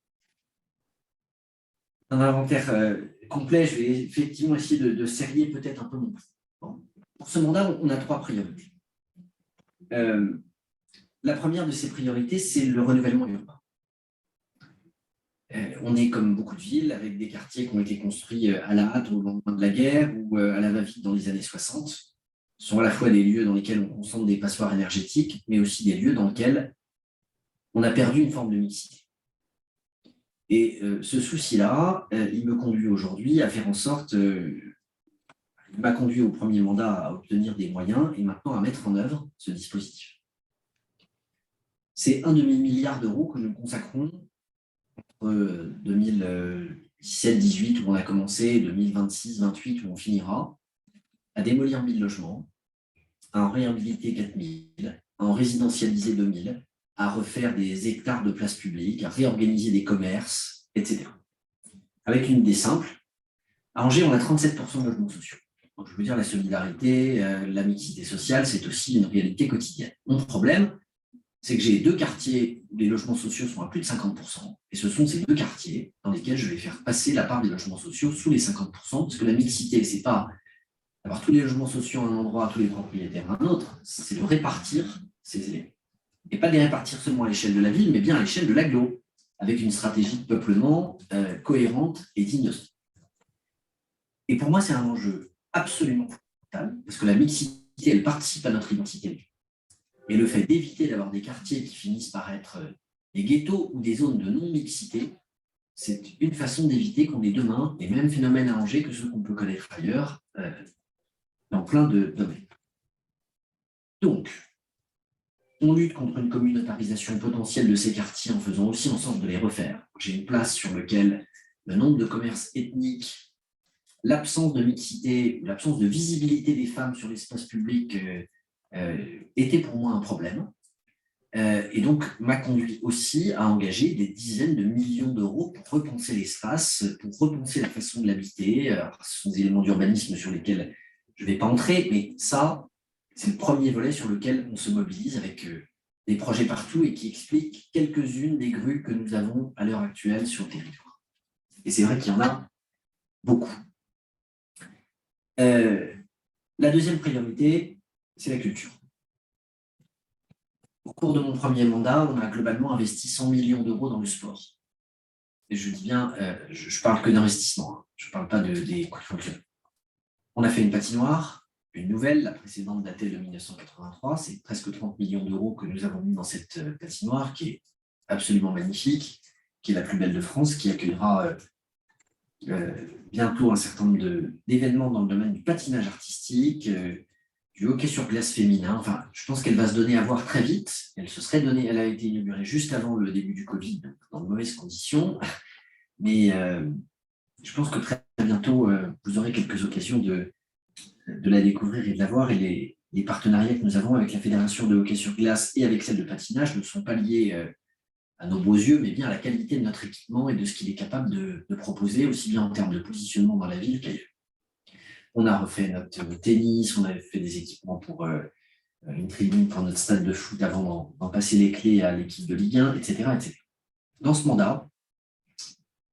S3: inventaire complet. Je vais effectivement essayer de serrer peut-être un peu mon temps. Pour ce mandat, on a 3 priorités. La première de ces priorités, c'est le renouvellement urbain. On est comme beaucoup de villes avec des quartiers qui ont été construits à la hâte au lendemain de la guerre ou à la va-vite dans les années 60. Ce sont à la fois des lieux dans lesquels on concentre des passoires énergétiques, mais aussi des lieux dans lesquels on a perdu une forme de mixité. Et ce souci-là, il me conduit aujourd'hui à faire en sorte, il m'a conduit au premier mandat à obtenir des moyens et maintenant à mettre en œuvre ce dispositif. C'est 1,5 milliard d'euros que nous consacrons entre 2017-18 où on a commencé, 2026-28 où on finira, à démolir 1000 logements, à en réhabiliter 4000, à en résidentialiser 2000, à refaire des hectares de places publiques, à réorganiser des commerces, etc. Avec une idée simple, à Angers, on a 37% de logements sociaux. Donc, je veux dire, la solidarité, la mixité sociale, c'est aussi une réalité quotidienne. Mon problème, c'est que j'ai 2 quartiers où les logements sociaux sont à plus de 50%, et ce sont ces 2 quartiers dans lesquels je vais faire passer la part des logements sociaux sous les 50%, parce que la mixité, c'est pas d'avoir tous les logements sociaux à un endroit, tous les propriétaires à un autre, c'est de répartir ces éléments. Et pas de les répartir seulement à l'échelle de la ville, mais bien à l'échelle de l'agglo, avec une stratégie de peuplement cohérente et digne de ce. Et pour moi, c'est un enjeu absolument fondamental, parce que la mixité, elle participe à notre identité. Et le fait d'éviter d'avoir des quartiers qui finissent par être des ghettos ou des zones de non-mixité, c'est une façon d'éviter qu'on ait demain les mêmes phénomènes à Angers que ceux qu'on peut connaître ailleurs, dans plein de domaines. Donc, on lutte contre une communautarisation potentielle de ces quartiers en faisant aussi en sorte de les refaire. J'ai une place sur laquelle le nombre de commerces ethniques, l'absence de mixité, l'absence de visibilité des femmes sur l'espace public était pour moi un problème. Et donc, m'a conduit aussi à engager des dizaines de millions d'euros pour repenser l'espace, pour repenser la façon de l'habiter. Ce sont des éléments d'urbanisme sur lesquels je ne vais pas entrer, mais ça, c'est le premier volet sur lequel on se mobilise avec des projets partout et qui explique quelques-unes des grues que nous avons à l'heure actuelle sur le territoire. Et c'est vrai qu'il y en a beaucoup. La deuxième priorité, c'est la culture. Au cours de mon premier mandat, on a globalement investi 100 millions d'euros dans le sport. Et je dis bien, je parle que d'investissement, hein. Je ne parle pas des coûts fonctionnels. On a fait une patinoire, une nouvelle, la précédente datait de 1983. C'est presque 30 millions d'euros que nous avons mis dans cette patinoire qui est absolument magnifique, qui est la plus belle de France, qui accueillera bientôt un certain nombre d'événements dans le domaine du patinage artistique, du hockey sur glace féminin. Enfin, je pense qu'elle va se donner à voir très vite. Elle a été inaugurée juste avant le début du Covid, dans de mauvaises conditions. Mais je pense que très bientôt, vous aurez quelques occasions de la découvrir et de la voir. Et les partenariats que nous avons avec la Fédération de hockey sur glace et avec celle de patinage ne sont pas liés à nos beaux yeux, mais bien à la qualité de notre équipement et de ce qu'il est capable de proposer, aussi bien en termes de positionnement dans la ville qu'ailleurs. On a refait notre tennis, on a fait des équipements pour une tribune pour notre stade de foot avant d'en passer les clés à l'équipe de Ligue 1, etc., etc. Dans ce mandat,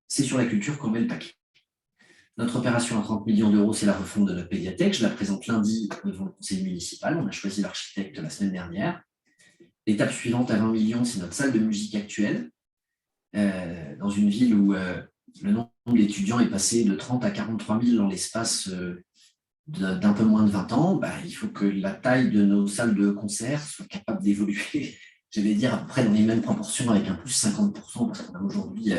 S3: c'est sur la culture qu'on met le paquet. Notre opération à 30 millions d'euros, c'est la refonte de notre médiathèque. Je la présente lundi devant le conseil municipal. On a choisi l'architecte la semaine dernière. L'étape suivante à 20 millions, c'est notre salle de musique actuelle. Dans une ville où le nombre d'étudiants est passé de 30 à 43 000 dans l'espace d'un peu moins de 20 ans, il faut que la taille de nos salles de concert soit capable d'évoluer, je vais dire, à peu près dans les mêmes proportions, avec un plus 50%, parce qu'on a aujourd'hui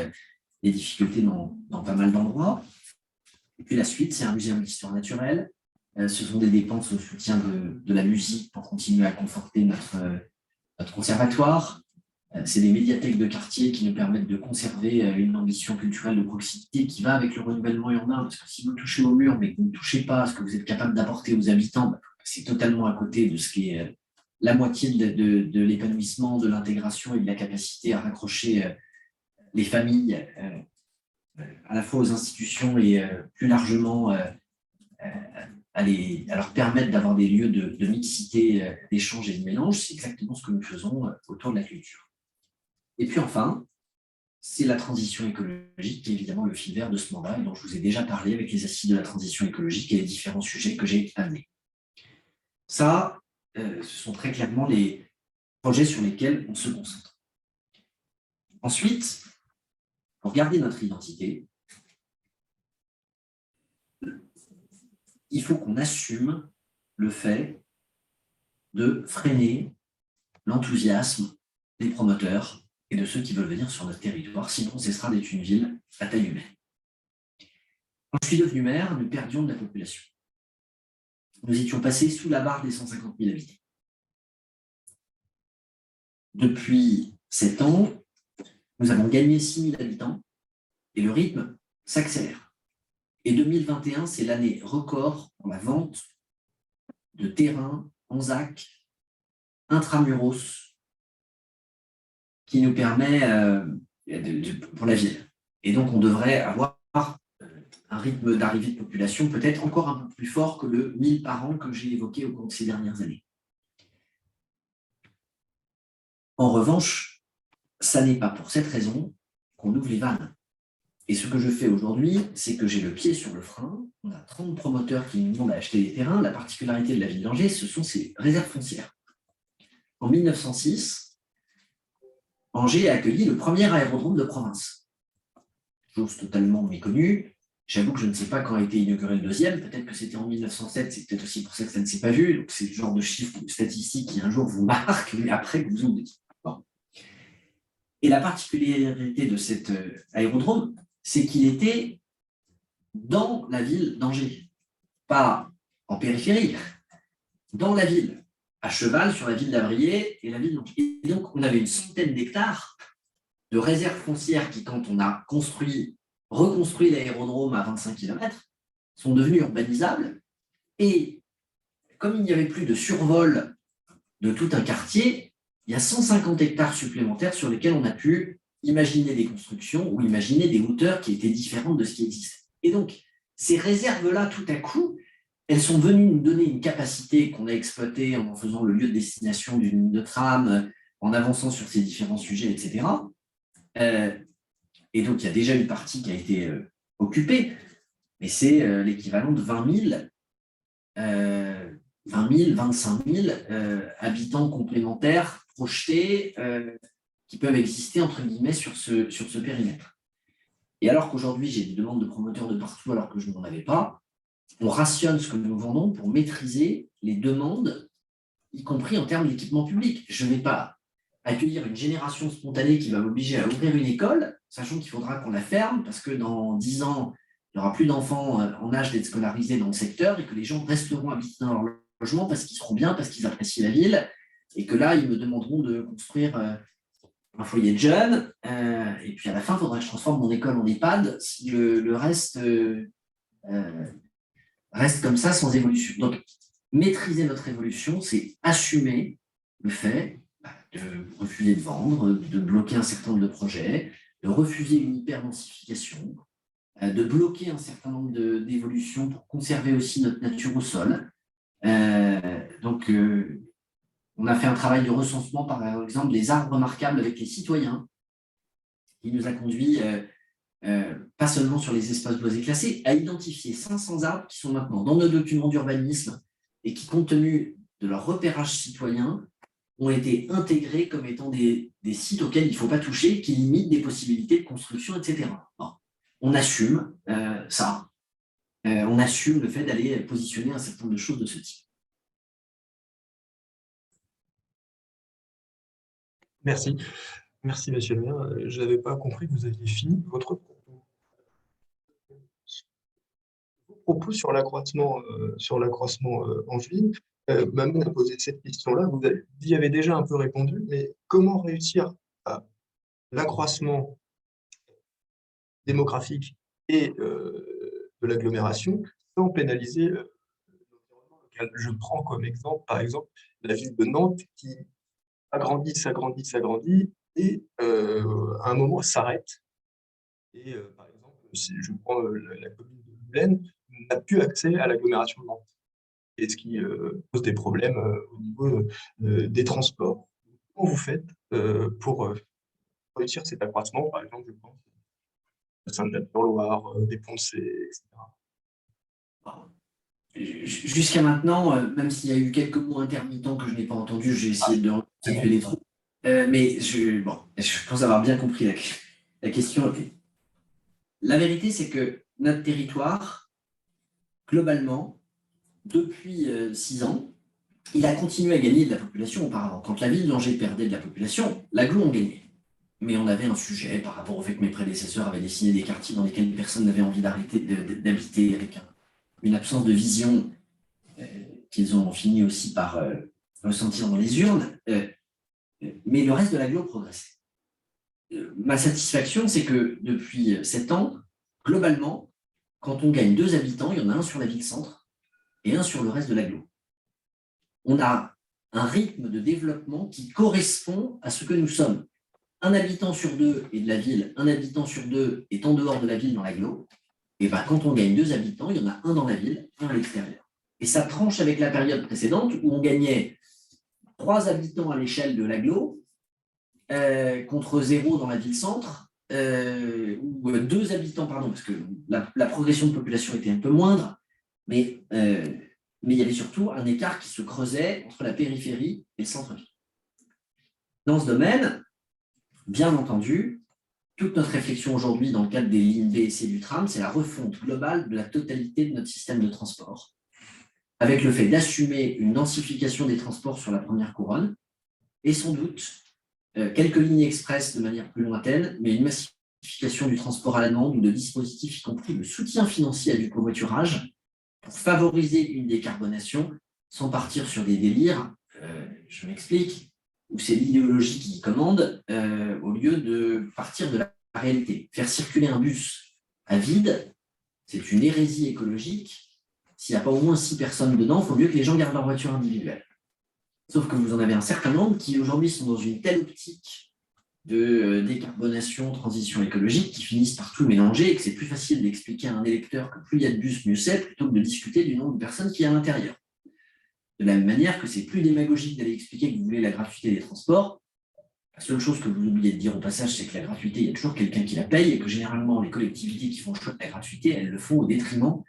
S3: des difficultés dans pas mal d'endroits. Et puis la suite, c'est un muséum d'histoire naturelle. Ce sont des dépenses au soutien de la musique pour continuer à conforter notre conservatoire. C'est des médiathèques de quartier qui nous permettent de conserver une ambition culturelle de proximité qui va avec le renouvellement urbain, parce que si vous touchez au mur, mais que vous ne touchez pas à ce que vous êtes capable d'apporter aux habitants, c'est totalement à côté de ce qui est la moitié de l'épanouissement, de l'intégration et de la capacité à raccrocher les familles à la fois aux institutions et plus largement à leur permettre d'avoir des lieux de mixité, d'échange et de mélange. C'est exactement ce que nous faisons autour de la culture. Et puis enfin, c'est la transition écologique qui est évidemment le fil vert de ce mandat et dont je vous ai déjà parlé avec les assises de la transition écologique et les différents sujets que j'ai amenés. Ça, ce sont très clairement les projets sur lesquels on se concentre. Ensuite, pour garder notre identité, il faut qu'on assume le fait de freiner l'enthousiasme des promoteurs et de ceux qui veulent venir sur notre territoire, sinon on cessera d'être une ville à taille humaine. Quand je suis devenu maire, nous perdions de la population. Nous étions passés sous la barre des 150 000 habitants. Depuis 7 ans, nous avons gagné 6 000 habitants et le rythme s'accélère. Et 2021, c'est l'année record pour la vente de terrains en ZAC, intramuros, qui nous permet pour la ville. Et donc, on devrait avoir un rythme d'arrivée de population peut-être encore un peu plus fort que le 1000 par an que j'ai évoqué au cours de ces dernières années. En revanche, ça n'est pas pour cette raison qu'on ouvre les vannes. Et ce que je fais aujourd'hui, c'est que j'ai le pied sur le frein. On a 30 promoteurs qui nous demandent d'acheter des terrains. La particularité de la ville d'Angers, ce sont ses réserves foncières. En 1906, Angers a accueilli le premier aérodrome de province. Chose totalement méconnue. J'avoue que je ne sais pas quand a été inauguré le deuxième. Peut-être que c'était en 1907. C'est peut-être aussi pour ça que ça ne s'est pas vu. Donc, c'est le genre de chiffre statistique qui un jour vous marque, mais après vous oubliez. Bon. Et la particularité de cet aérodrome, c'est qu'il était dans la ville d'Angers. Pas en périphérie, dans la ville. À cheval sur la ville d'Avrier et la ville d'Angers. Et donc, on avait une centaine d'hectares de réserves foncières qui, quand on a reconstruit l'aérodrome à 25 km, sont devenues urbanisables. Et comme il n'y avait plus de survol de tout un quartier, il y a 150 hectares supplémentaires sur lesquels on a pu imaginer des constructions ou imaginer des hauteurs qui étaient différentes de ce qui existait. Et donc, ces réserves-là, tout à coup, elles sont venues nous donner une capacité qu'on a exploitée en faisant le lieu de destination d'une ligne de tram, en avançant sur ces différents sujets, etc. Et donc, il y a déjà une partie qui a été occupée, mais c'est l'équivalent de 20 000 20 000, 25 000 habitants complémentaires projetés qui peuvent exister, entre guillemets, sur ce périmètre. Et alors qu'aujourd'hui, j'ai des demandes de promoteurs de partout alors que je n'en avais pas, on rationne ce que nous vendons pour maîtriser les demandes, y compris en termes d'équipement public. Je ne vais pas accueillir une génération spontanée qui va m'obliger à ouvrir une école, sachant qu'il faudra qu'on la ferme, parce que dans 10 ans, il n'y aura plus d'enfants en âge d'être scolarisés dans le secteur et que les gens resteront habités dans leur logement parce qu'ils seront bien, parce qu'ils apprécient la ville, et que là, ils me demanderont de construire un foyer de jeunes, et puis à la fin, il faudra que je transforme mon école en EHPAD si le reste reste comme ça sans évolution. Donc, maîtriser notre évolution, c'est assumer le fait de refuser de vendre, de bloquer un certain nombre de projets, de refuser une hyperdensification, de bloquer un certain nombre d'évolutions pour conserver aussi notre nature au sol. Donc, on a fait un travail de recensement, par exemple, des arbres remarquables avec les citoyens, qui nous a conduit, pas seulement sur les espaces boisés classés, à identifier 500 arbres qui sont maintenant dans nos documents d'urbanisme et qui, compte tenu de leur repérage citoyen, ont été intégrés comme étant des sites auxquels il ne faut pas toucher, qui limitent des possibilités de construction, etc. Bon, on assume ça. On assume le fait d'aller positionner un certain nombre de choses de ce type.
S1: Merci. Merci, monsieur le maire. Je n'avais pas compris que vous aviez fini votre propos sur l'accroissement angevin. M'amène à poser cette question-là. Vous y avez déjà un peu répondu, mais comment réussir à l'accroissement démographique et de l'agglomération sans pénaliser l'environnement local? Je prends comme exemple, par exemple, la ville de Nantes qui s'agrandit et à un moment s'arrête. Et par exemple, si je prends la commune de Blaine, n'a plus accès à l'agglomération de Nantes. Et ce qui pose des problèmes au niveau des transports. Comment vous faites pour réussir cet accroissement, par exemple, je pense, à Sainte-Nature-Loire, des Poncé, etc.
S3: Jusqu'à maintenant, même s'il y a eu quelques mots intermittents que je n'ai pas entendus, j'ai essayé de reconstituer les trous. Mais je pense avoir bien compris la question. La vérité, c'est que notre territoire, globalement, depuis 6 ans, il a continué à gagner de la population auparavant. Quand la ville d'Angers perdait de la population, l'agglo en gagnait. Mais on avait un sujet par rapport au fait que mes prédécesseurs avaient dessiné des quartiers dans lesquels personne n'avait envie d'habiter, avec une absence de vision qu'ils ont fini aussi par ressentir dans les urnes. Mais le reste de l'agglo progressait. Ma satisfaction, c'est que depuis 7 ans, globalement, quand on gagne 2 habitants, il y en a un sur la ville-centre et un sur le reste de l'agglo. On a un rythme de développement qui correspond à ce que nous sommes. Un habitant sur 2 est de la ville, un habitant sur 2 est en dehors de la ville dans l'agglo. Et bien, quand on gagne 2 habitants, il y en a un dans la ville, un à l'extérieur. Et ça tranche avec la période précédente où on gagnait 3 habitants à l'échelle de l'agglo, contre 0 dans la ville-centre, ou 2 habitants, pardon, parce que la progression de population était un peu moindre, mais il y avait surtout un écart qui se creusait entre la périphérie et le centre-ville. Dans ce domaine, bien entendu, toute notre réflexion aujourd'hui dans le cadre des lignes B et C du tram, c'est la refonte globale de la totalité de notre système de transport, avec le fait d'assumer une densification des transports sur la première couronne, et sans doute quelques lignes express de manière plus lointaine, mais une massification du transport à la demande ou de dispositifs, y compris de soutien financier à du covoiturage, pour favoriser une décarbonation sans partir sur des délires, je m'explique, où c'est l'idéologie qui commande, au lieu de partir de la réalité. Faire circuler un bus à vide, c'est une hérésie écologique. S'il n'y a pas au moins 6 personnes dedans, il faut mieux que les gens gardent leur voiture individuelle. Sauf que vous en avez un certain nombre qui aujourd'hui sont dans une telle optique de décarbonation, transition écologique, qui finissent par tout mélanger et que c'est plus facile d'expliquer à un électeur que plus il y a de bus, mieux c'est, plutôt que de discuter du nombre de personnes qui y a à l'intérieur. De la même manière que c'est plus démagogique d'aller expliquer que vous voulez la gratuité des transports. La seule chose que vous oubliez de dire au passage, c'est que la gratuité, il y a toujours quelqu'un qui la paye et que généralement, les collectivités qui font le choix de la gratuité, elles le font au détriment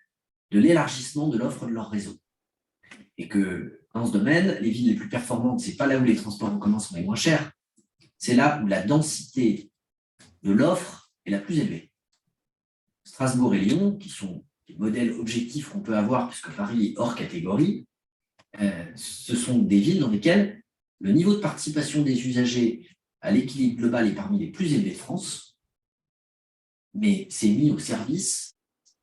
S3: de l'élargissement de l'offre de leur réseau. Et que dans ce domaine, les villes les plus performantes, ce n'est pas là où les transports en commun sont les moins chers, c'est là où la densité de l'offre est la plus élevée. Strasbourg et Lyon, qui sont des modèles objectifs qu'on peut avoir, puisque Paris est hors catégorie, ce sont des villes dans lesquelles le niveau de participation des usagers à l'équilibre global est parmi les plus élevés de France, mais c'est mis au service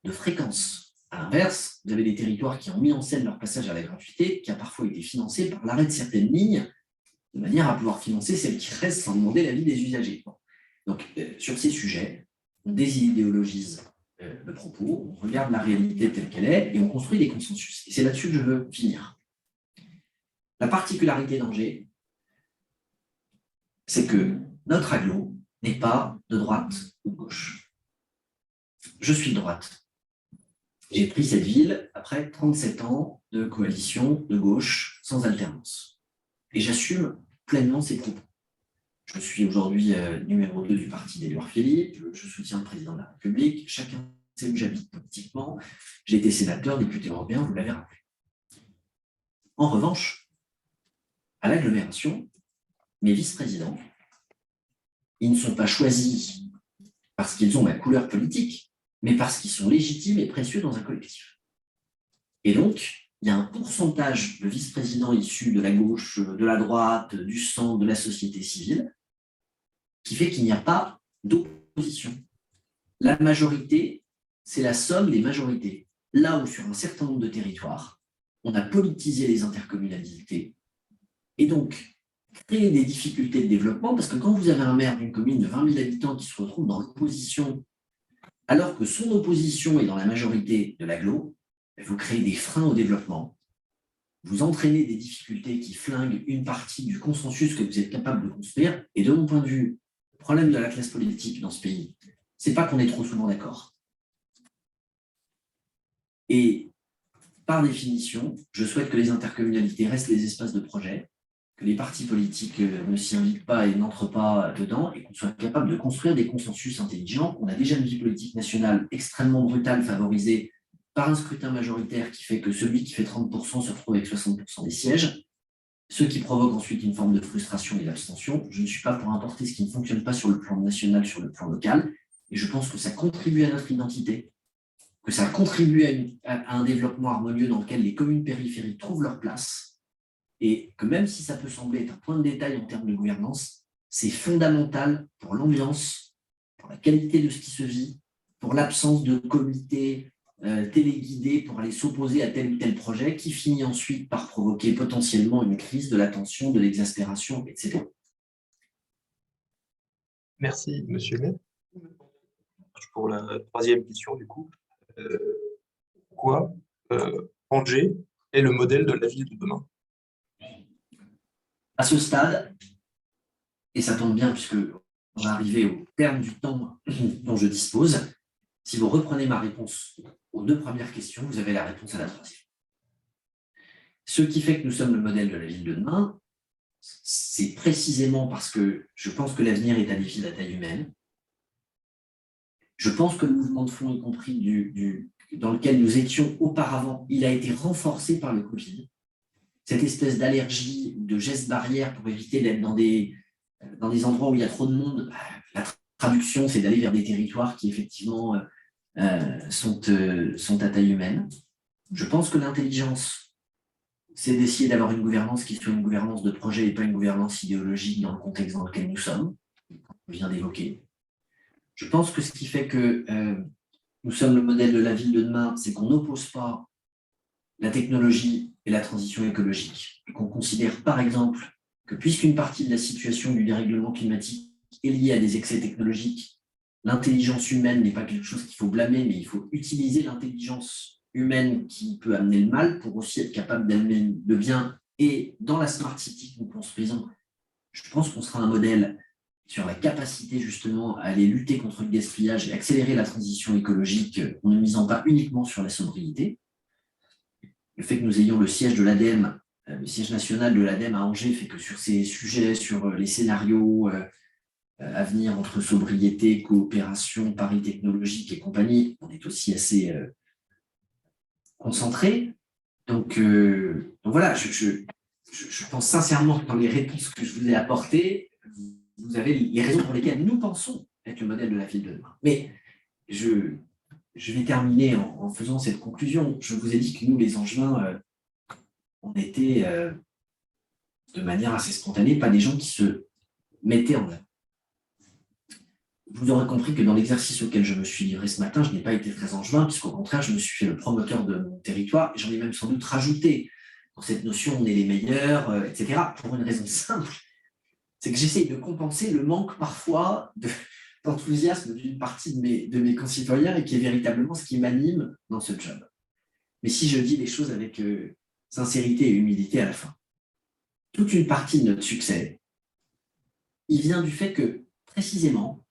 S3: de fréquences. À l'inverse, vous avez des territoires qui ont mis en scène leur passage à la gratuité, qui a parfois été financé par l'arrêt de certaines lignes, de manière à pouvoir financer celles qui restent sans demander l'avis des usagers. Donc, sur ces sujets, on désidéologise le propos, on regarde la réalité telle qu'elle est et on construit des consensus. Et c'est là-dessus que je veux finir. La particularité d'Angers, c'est que notre agglo n'est pas de droite ou de gauche. Je suis de droite. J'ai pris cette ville après 37 ans de coalition de gauche sans alternance. Et j'assume pleinement ces propos. Je suis aujourd'hui numéro 2 du parti d'Édouard Philippe, je soutiens le président de la République, chacun sait où j'habite politiquement, j'ai été sénateur, député européen, vous l'avez rappelé. En revanche, à l'agglomération, mes vice-présidents, ils ne sont pas choisis parce qu'ils ont ma couleur politique, mais parce qu'ils sont légitimes et précieux dans un collectif. Et donc, il y a un pourcentage de vice-présidents issus de la gauche, de la droite, du centre, de la société civile, qui fait qu'il n'y a pas d'opposition. La majorité, c'est la somme des majorités. Là où, sur un certain nombre de territoires, on a politisé les intercommunalités et donc créé des difficultés de développement, parce que quand vous avez un maire d'une commune de 20 000 habitants qui se retrouve dans l'opposition, alors que son opposition est dans la majorité de l'agglo, vous créez des freins au développement, vous entraînez des difficultés qui flinguent une partie du consensus que vous êtes capable de construire, et de mon point de vue, le problème de la classe politique dans ce pays, c'est pas qu'on est trop souvent d'accord. Et par définition, je souhaite que les intercommunalités restent les espaces de projet, que les partis politiques ne s'y invitent pas et n'entrent pas dedans, et qu'on soit capable de construire des consensus intelligents. On a déjà une vie politique nationale extrêmement brutale, favorisée par un scrutin majoritaire qui fait que celui qui fait 30% se retrouve avec 60% des sièges, ce qui provoque ensuite une forme de frustration et d'abstention. Je ne suis pas pour importer ce qui ne fonctionne pas sur le plan national, sur le plan local, et je pense que ça contribue à notre identité, que ça contribue à un développement harmonieux dans lequel les communes périphériques trouvent leur place, et que même si ça peut sembler être un point de détail en termes de gouvernance, c'est fondamental pour l'ambiance, pour la qualité de ce qui se vit, pour l'absence de comités téléguidés pour aller s'opposer à tel ou tel projet qui finit ensuite par provoquer potentiellement une crise de la tension, de l'exaspération, etc.
S1: Merci, monsieur le maire. Pour la troisième question, du coup, pourquoi Angers est le modèle de la ville de demain?
S3: À ce stade, et ça tombe bien puisque on va arriver au terme du temps dont je dispose, si vous reprenez ma réponse aux deux premières questions, vous avez la réponse à la troisième. Ce qui fait que nous sommes le modèle de la ville de demain, c'est précisément parce que je pense que l'avenir est à des villes à taille humaine. Je pense que le mouvement de fond, y compris dans lequel nous étions auparavant, il a été renforcé par le Covid. Cette espèce d'allergie, de gestes barrières pour éviter d'être dans des endroits où il y a trop de monde. La traduction, c'est d'aller vers des territoires qui, effectivement, sont à taille humaine. Je pense que l'intelligence, c'est d'essayer d'avoir une gouvernance qui soit une gouvernance de projet et pas une gouvernance idéologique dans le contexte dans lequel nous sommes, qu'on vient d'évoquer. Je pense que ce qui fait que nous sommes le modèle de la ville de demain, c'est qu'on n'oppose pas la technologie et la transition écologique, et qu'on considère par exemple que puisqu'une partie de la situation du dérèglement climatique est liée à des excès technologiques, l'intelligence humaine n'est pas quelque chose qu'il faut blâmer, mais il faut utiliser l'intelligence humaine qui peut amener le mal pour aussi être capable d'amener le bien. Et dans la Smart City que nous construisons, je pense qu'on sera un modèle sur la capacité justement à aller lutter contre le gaspillage et accélérer la transition écologique en ne misant pas uniquement sur la sobriété. Le fait que nous ayons le siège de l'ADEME, le siège national de l'ADEME à Angers, fait que sur ces sujets, sur les scénarios à venir entre sobriété, coopération, pari technologique et compagnie, on est aussi assez concentré. Donc voilà, je pense sincèrement que dans les réponses que je vous ai apportées, vous avez les raisons pour lesquelles nous pensons être le modèle de la ville de demain. Mais je vais terminer en faisant cette conclusion. Je vous ai dit que nous, les Angevins, on était de manière assez spontanée, pas des gens qui se mettaient en œuvre. Vous aurez compris que dans l'exercice auquel je me suis livré ce matin, je n'ai pas été très angevin, puisqu'au contraire, je me suis fait le promoteur de mon territoire, et j'en ai même sans doute rajouté dans cette notion on est les meilleurs, etc., pour une raison simple, c'est que j'essaye de compenser le manque parfois d'enthousiasme d'une partie de mes concitoyens, et qui est véritablement ce qui m'anime dans ce job. Mais si je dis les choses avec sincérité et humilité à la fin, toute une partie de notre succès, il vient du fait que, précisément,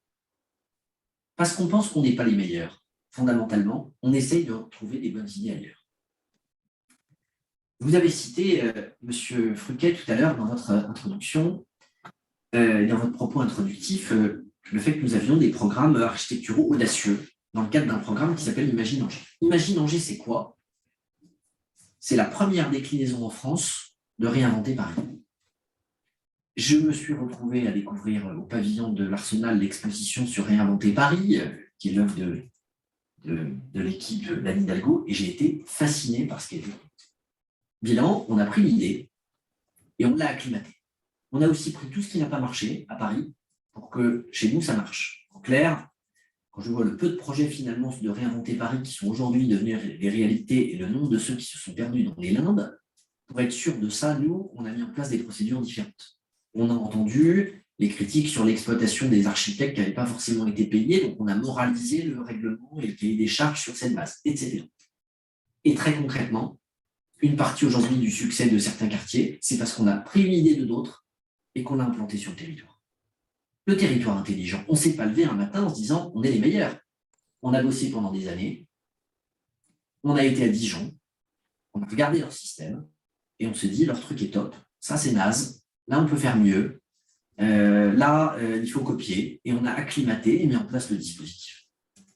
S3: parce qu'on pense qu'on n'est pas les meilleurs, fondamentalement, on essaye de trouver des bonnes idées ailleurs. Vous avez cité, M. Fruquet, tout à l'heure, dans votre introduction, dans votre propos introductif, le fait que nous avions des programmes architecturaux audacieux dans le cadre d'un programme qui s'appelle Imagine Angers. Imagine Angers, c'est quoi? C'est la première déclinaison en France de Réinventer Paris. Je me suis retrouvé à découvrir au pavillon de l'Arsenal l'exposition sur Réinventer Paris, qui est l'œuvre de l'équipe d'Anne Hidalgo, et j'ai été fasciné par ce qu'elle était. Bilan, on a pris l'idée et on l'a acclimatée. On a aussi pris tout ce qui n'a pas marché à Paris pour que chez nous, ça marche. En clair, quand je vois le peu de projets finalement de Réinventer Paris qui sont aujourd'hui devenus des réalités et le nombre de ceux qui se sont perdus dans les limbes, pour être sûr de ça, nous, on a mis en place des procédures différentes. On a entendu les critiques sur l'exploitation des architectes qui n'avaient pas forcément été payés, donc on a moralisé le règlement et le cahier des charges sur cette base, etc. Et très concrètement, une partie aujourd'hui du succès de certains quartiers, c'est parce qu'on a pris une idée de d'autres et qu'on l'a implantée sur le territoire. Le territoire intelligent, on ne s'est pas levé un matin en se disant on est les meilleurs. On a bossé pendant des années, on a été à Dijon, on a regardé leur système et on se dit leur truc est top, ça c'est naze, là on peut faire mieux, il faut copier, et on a acclimaté et mis en place le dispositif.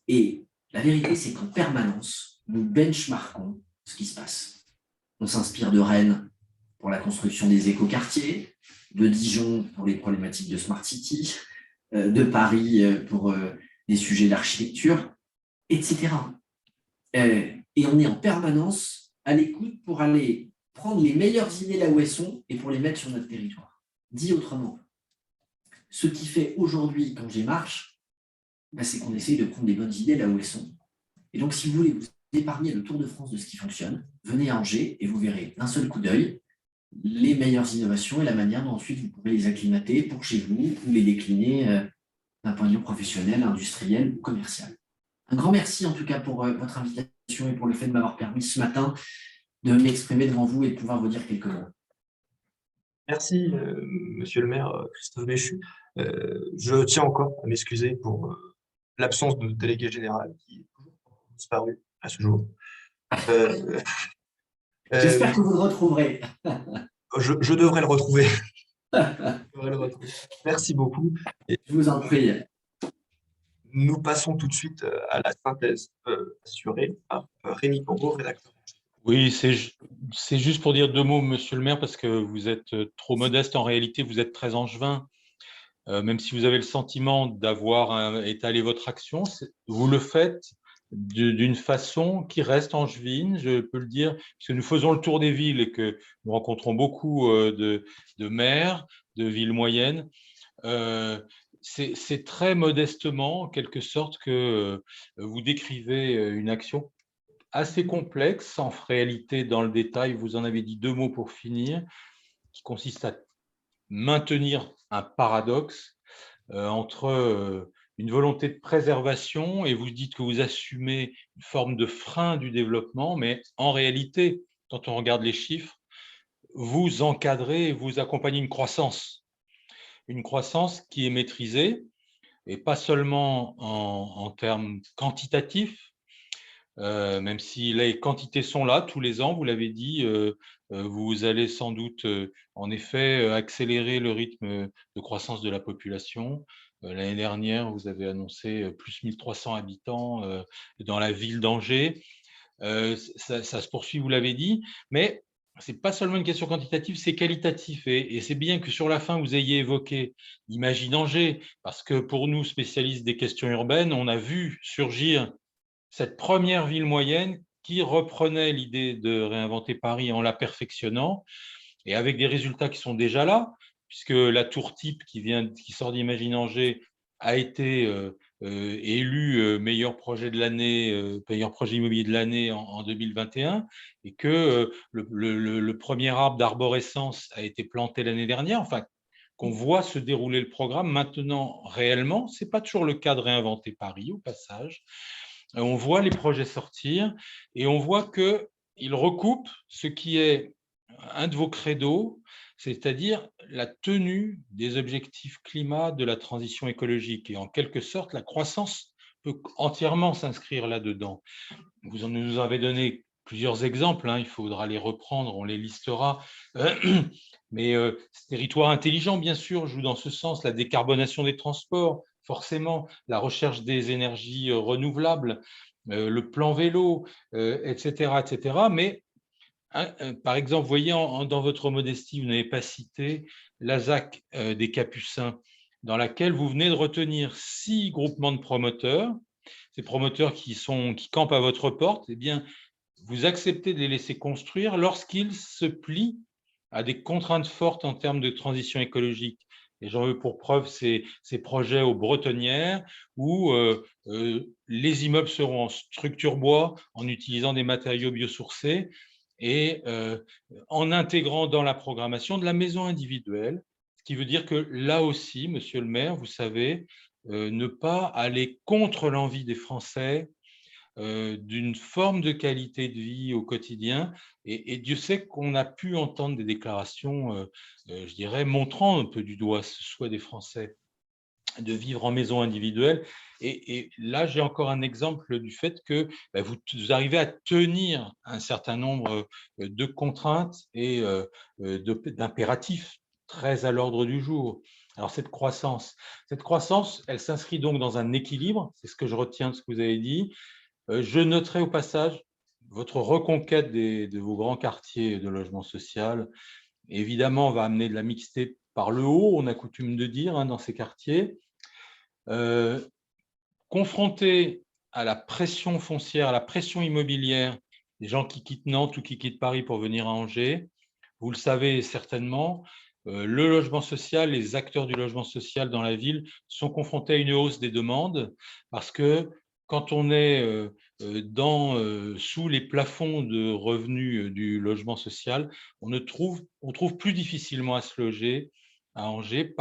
S3: Et la vérité, c'est qu'en permanence, nous benchmarkons ce qui se passe. On s'inspire de Rennes pour la construction des écoquartiers, de Dijon pour les problématiques de Smart City, de Paris pour les sujets d'architecture, etc. Et on est en permanence à l'écoute pour aller prendre les meilleures idées là où elles sont et pour les mettre sur notre territoire. Dit autrement, ce qui fait aujourd'hui qu'Angers marche, c'est qu'on essaye de prendre des bonnes idées là où elles sont. Et donc, si vous voulez vous épargner le tour de France de ce qui fonctionne, venez à Angers et vous verrez d'un seul coup d'œil les meilleures innovations et la manière dont ensuite vous pourrez les acclimater pour chez vous ou les décliner d'un point de vue professionnel, industriel ou commercial. Un grand merci en tout cas pour votre invitation et pour le fait de m'avoir permis ce matin de m'exprimer devant vous et de pouvoir vous dire quelques mots.
S1: Merci, monsieur le maire Christophe Béchu. Je tiens encore à m'excuser pour l'absence de délégué général qui est toujours disparu à ce jour.
S3: J'espère que vous le retrouverez.
S1: Je devrais le retrouver. Merci beaucoup. Et
S3: je vous en prie.
S1: Nous passons tout de suite à la synthèse assurée par Rémi Corbeau, rédacteur.
S5: Oui, c'est juste pour dire deux mots, monsieur le maire, parce que vous êtes trop modeste. En réalité, vous êtes très angevin. Même si vous avez le sentiment d'avoir étalé votre action, vous le faites d'une façon qui reste angevine, je peux le dire, parce que nous faisons le tour des villes et que nous rencontrons beaucoup de maires, de villes moyennes. C'est très modestement, en quelque sorte, que vous décrivez une action assez complexe, en réalité, dans le détail, vous en avez dit deux mots pour finir, qui consiste à maintenir un paradoxe entre une volonté de préservation et vous dites que vous assumez une forme de frein du développement, mais en réalité, quand on regarde les chiffres, vous encadrez et vous accompagnez une croissance qui est maîtrisée, et pas seulement en termes quantitatifs, même si les quantités sont là tous les ans, vous l'avez dit, vous allez sans doute en effet accélérer le rythme de croissance de la population. L'année dernière, vous avez annoncé plus 1300 habitants dans la ville d'Angers. Ça se poursuit, vous l'avez dit, mais ce n'est pas seulement une question quantitative, c'est qualitatif. Et c'est bien que sur la fin, vous ayez évoqué Imagine Angers, parce que pour nous, spécialistes des questions urbaines, on a vu surgir cette première ville moyenne qui reprenait l'idée de réinventer Paris en la perfectionnant, et avec des résultats qui sont déjà là, puisque la tour type qui sort d'Imagine Angers a été élu meilleur projet de l'année, meilleur projet immobilier de l'année en 2021, et que le premier arbre d'arborescence a été planté l'année dernière. Enfin, qu'on voit se dérouler le programme maintenant réellement. Ce n'est pas toujours le cas de réinventer Paris, au passage. On voit les projets sortir et on voit qu'ils recoupent ce qui est un de vos credos, c'est-à-dire la tenue des objectifs climat de la transition écologique. Et en quelque sorte, la croissance peut entièrement s'inscrire là-dedans. Vous nous avez donné plusieurs exemples, il faudra les reprendre, on les listera. Mais ce territoire intelligent, bien sûr, joue dans ce sens, la décarbonation des transports, forcément, la recherche des énergies renouvelables, le plan vélo, etc., etc. Mais par exemple, vous voyez, dans votre modestie, vous n'avez pas cité la ZAC des Capucins, dans laquelle vous venez de retenir 6 groupements de promoteurs. Ces promoteurs qui campent à votre porte, eh bien, vous acceptez de les laisser construire lorsqu'ils se plient à des contraintes fortes en termes de transition écologique. Et j'en veux pour preuve ces projets aux Bretonnières où les immeubles seront en structure bois, en utilisant des matériaux biosourcés et en intégrant dans la programmation de la maison individuelle, ce qui veut dire que là aussi, monsieur le maire, vous savez, ne pas aller contre l'envie des Français d'une forme de qualité de vie au quotidien. Et Dieu sait qu'on a pu entendre des déclarations, je dirais, montrant un peu du doigt ce souhait des Français de vivre en maison individuelle. Et là, j'ai encore un exemple du fait que vous arrivez à tenir un certain nombre de contraintes et d'impératifs très à l'ordre du jour. Alors, cette croissance, elle s'inscrit donc dans un équilibre, c'est ce que je retiens de ce que vous avez dit. Je noterai au passage votre reconquête de vos grands quartiers de logement social. Évidemment, on va amener de la mixité par le haut, on a coutume de dire, dans ces quartiers. Confronté à la pression foncière, à la pression immobilière, des gens qui quittent Nantes ou qui quittent Paris pour venir à Angers, vous le savez certainement, le logement social, les acteurs du logement social dans la ville sont confrontés à une hausse des demandes parce que quand on est sous les plafonds de revenus du logement social, on trouve plus difficilement à se loger à Angers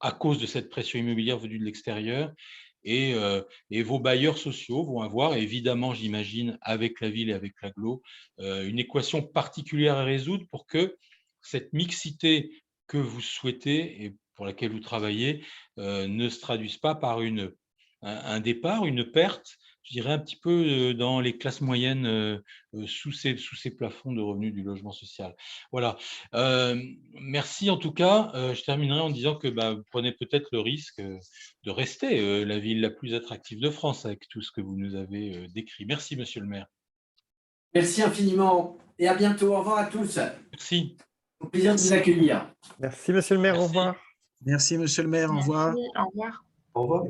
S5: à cause de cette pression immobilière venue de l'extérieur. Et vos bailleurs sociaux vont avoir, évidemment, j'imagine, avec la ville et avec l'agglo, une équation particulière à résoudre pour que cette mixité que vous souhaitez et pour laquelle vous travaillez ne se traduise pas par un départ, une perte, je dirais un petit peu dans les classes moyennes sous ces plafonds de revenus du logement social. Voilà. Merci en tout cas. Je terminerai en disant que vous prenez peut-être le risque de rester la ville la plus attractive de France avec tout ce que vous nous avez décrit. Merci, monsieur le maire.
S3: Merci infiniment et à bientôt. Au revoir à tous.
S5: Merci.
S3: Au plaisir de vous accueillir.
S2: Merci, monsieur le maire.
S5: Merci.
S2: Au revoir.
S6: Merci, monsieur le maire. Au revoir.
S7: Merci, au revoir.
S1: Au revoir.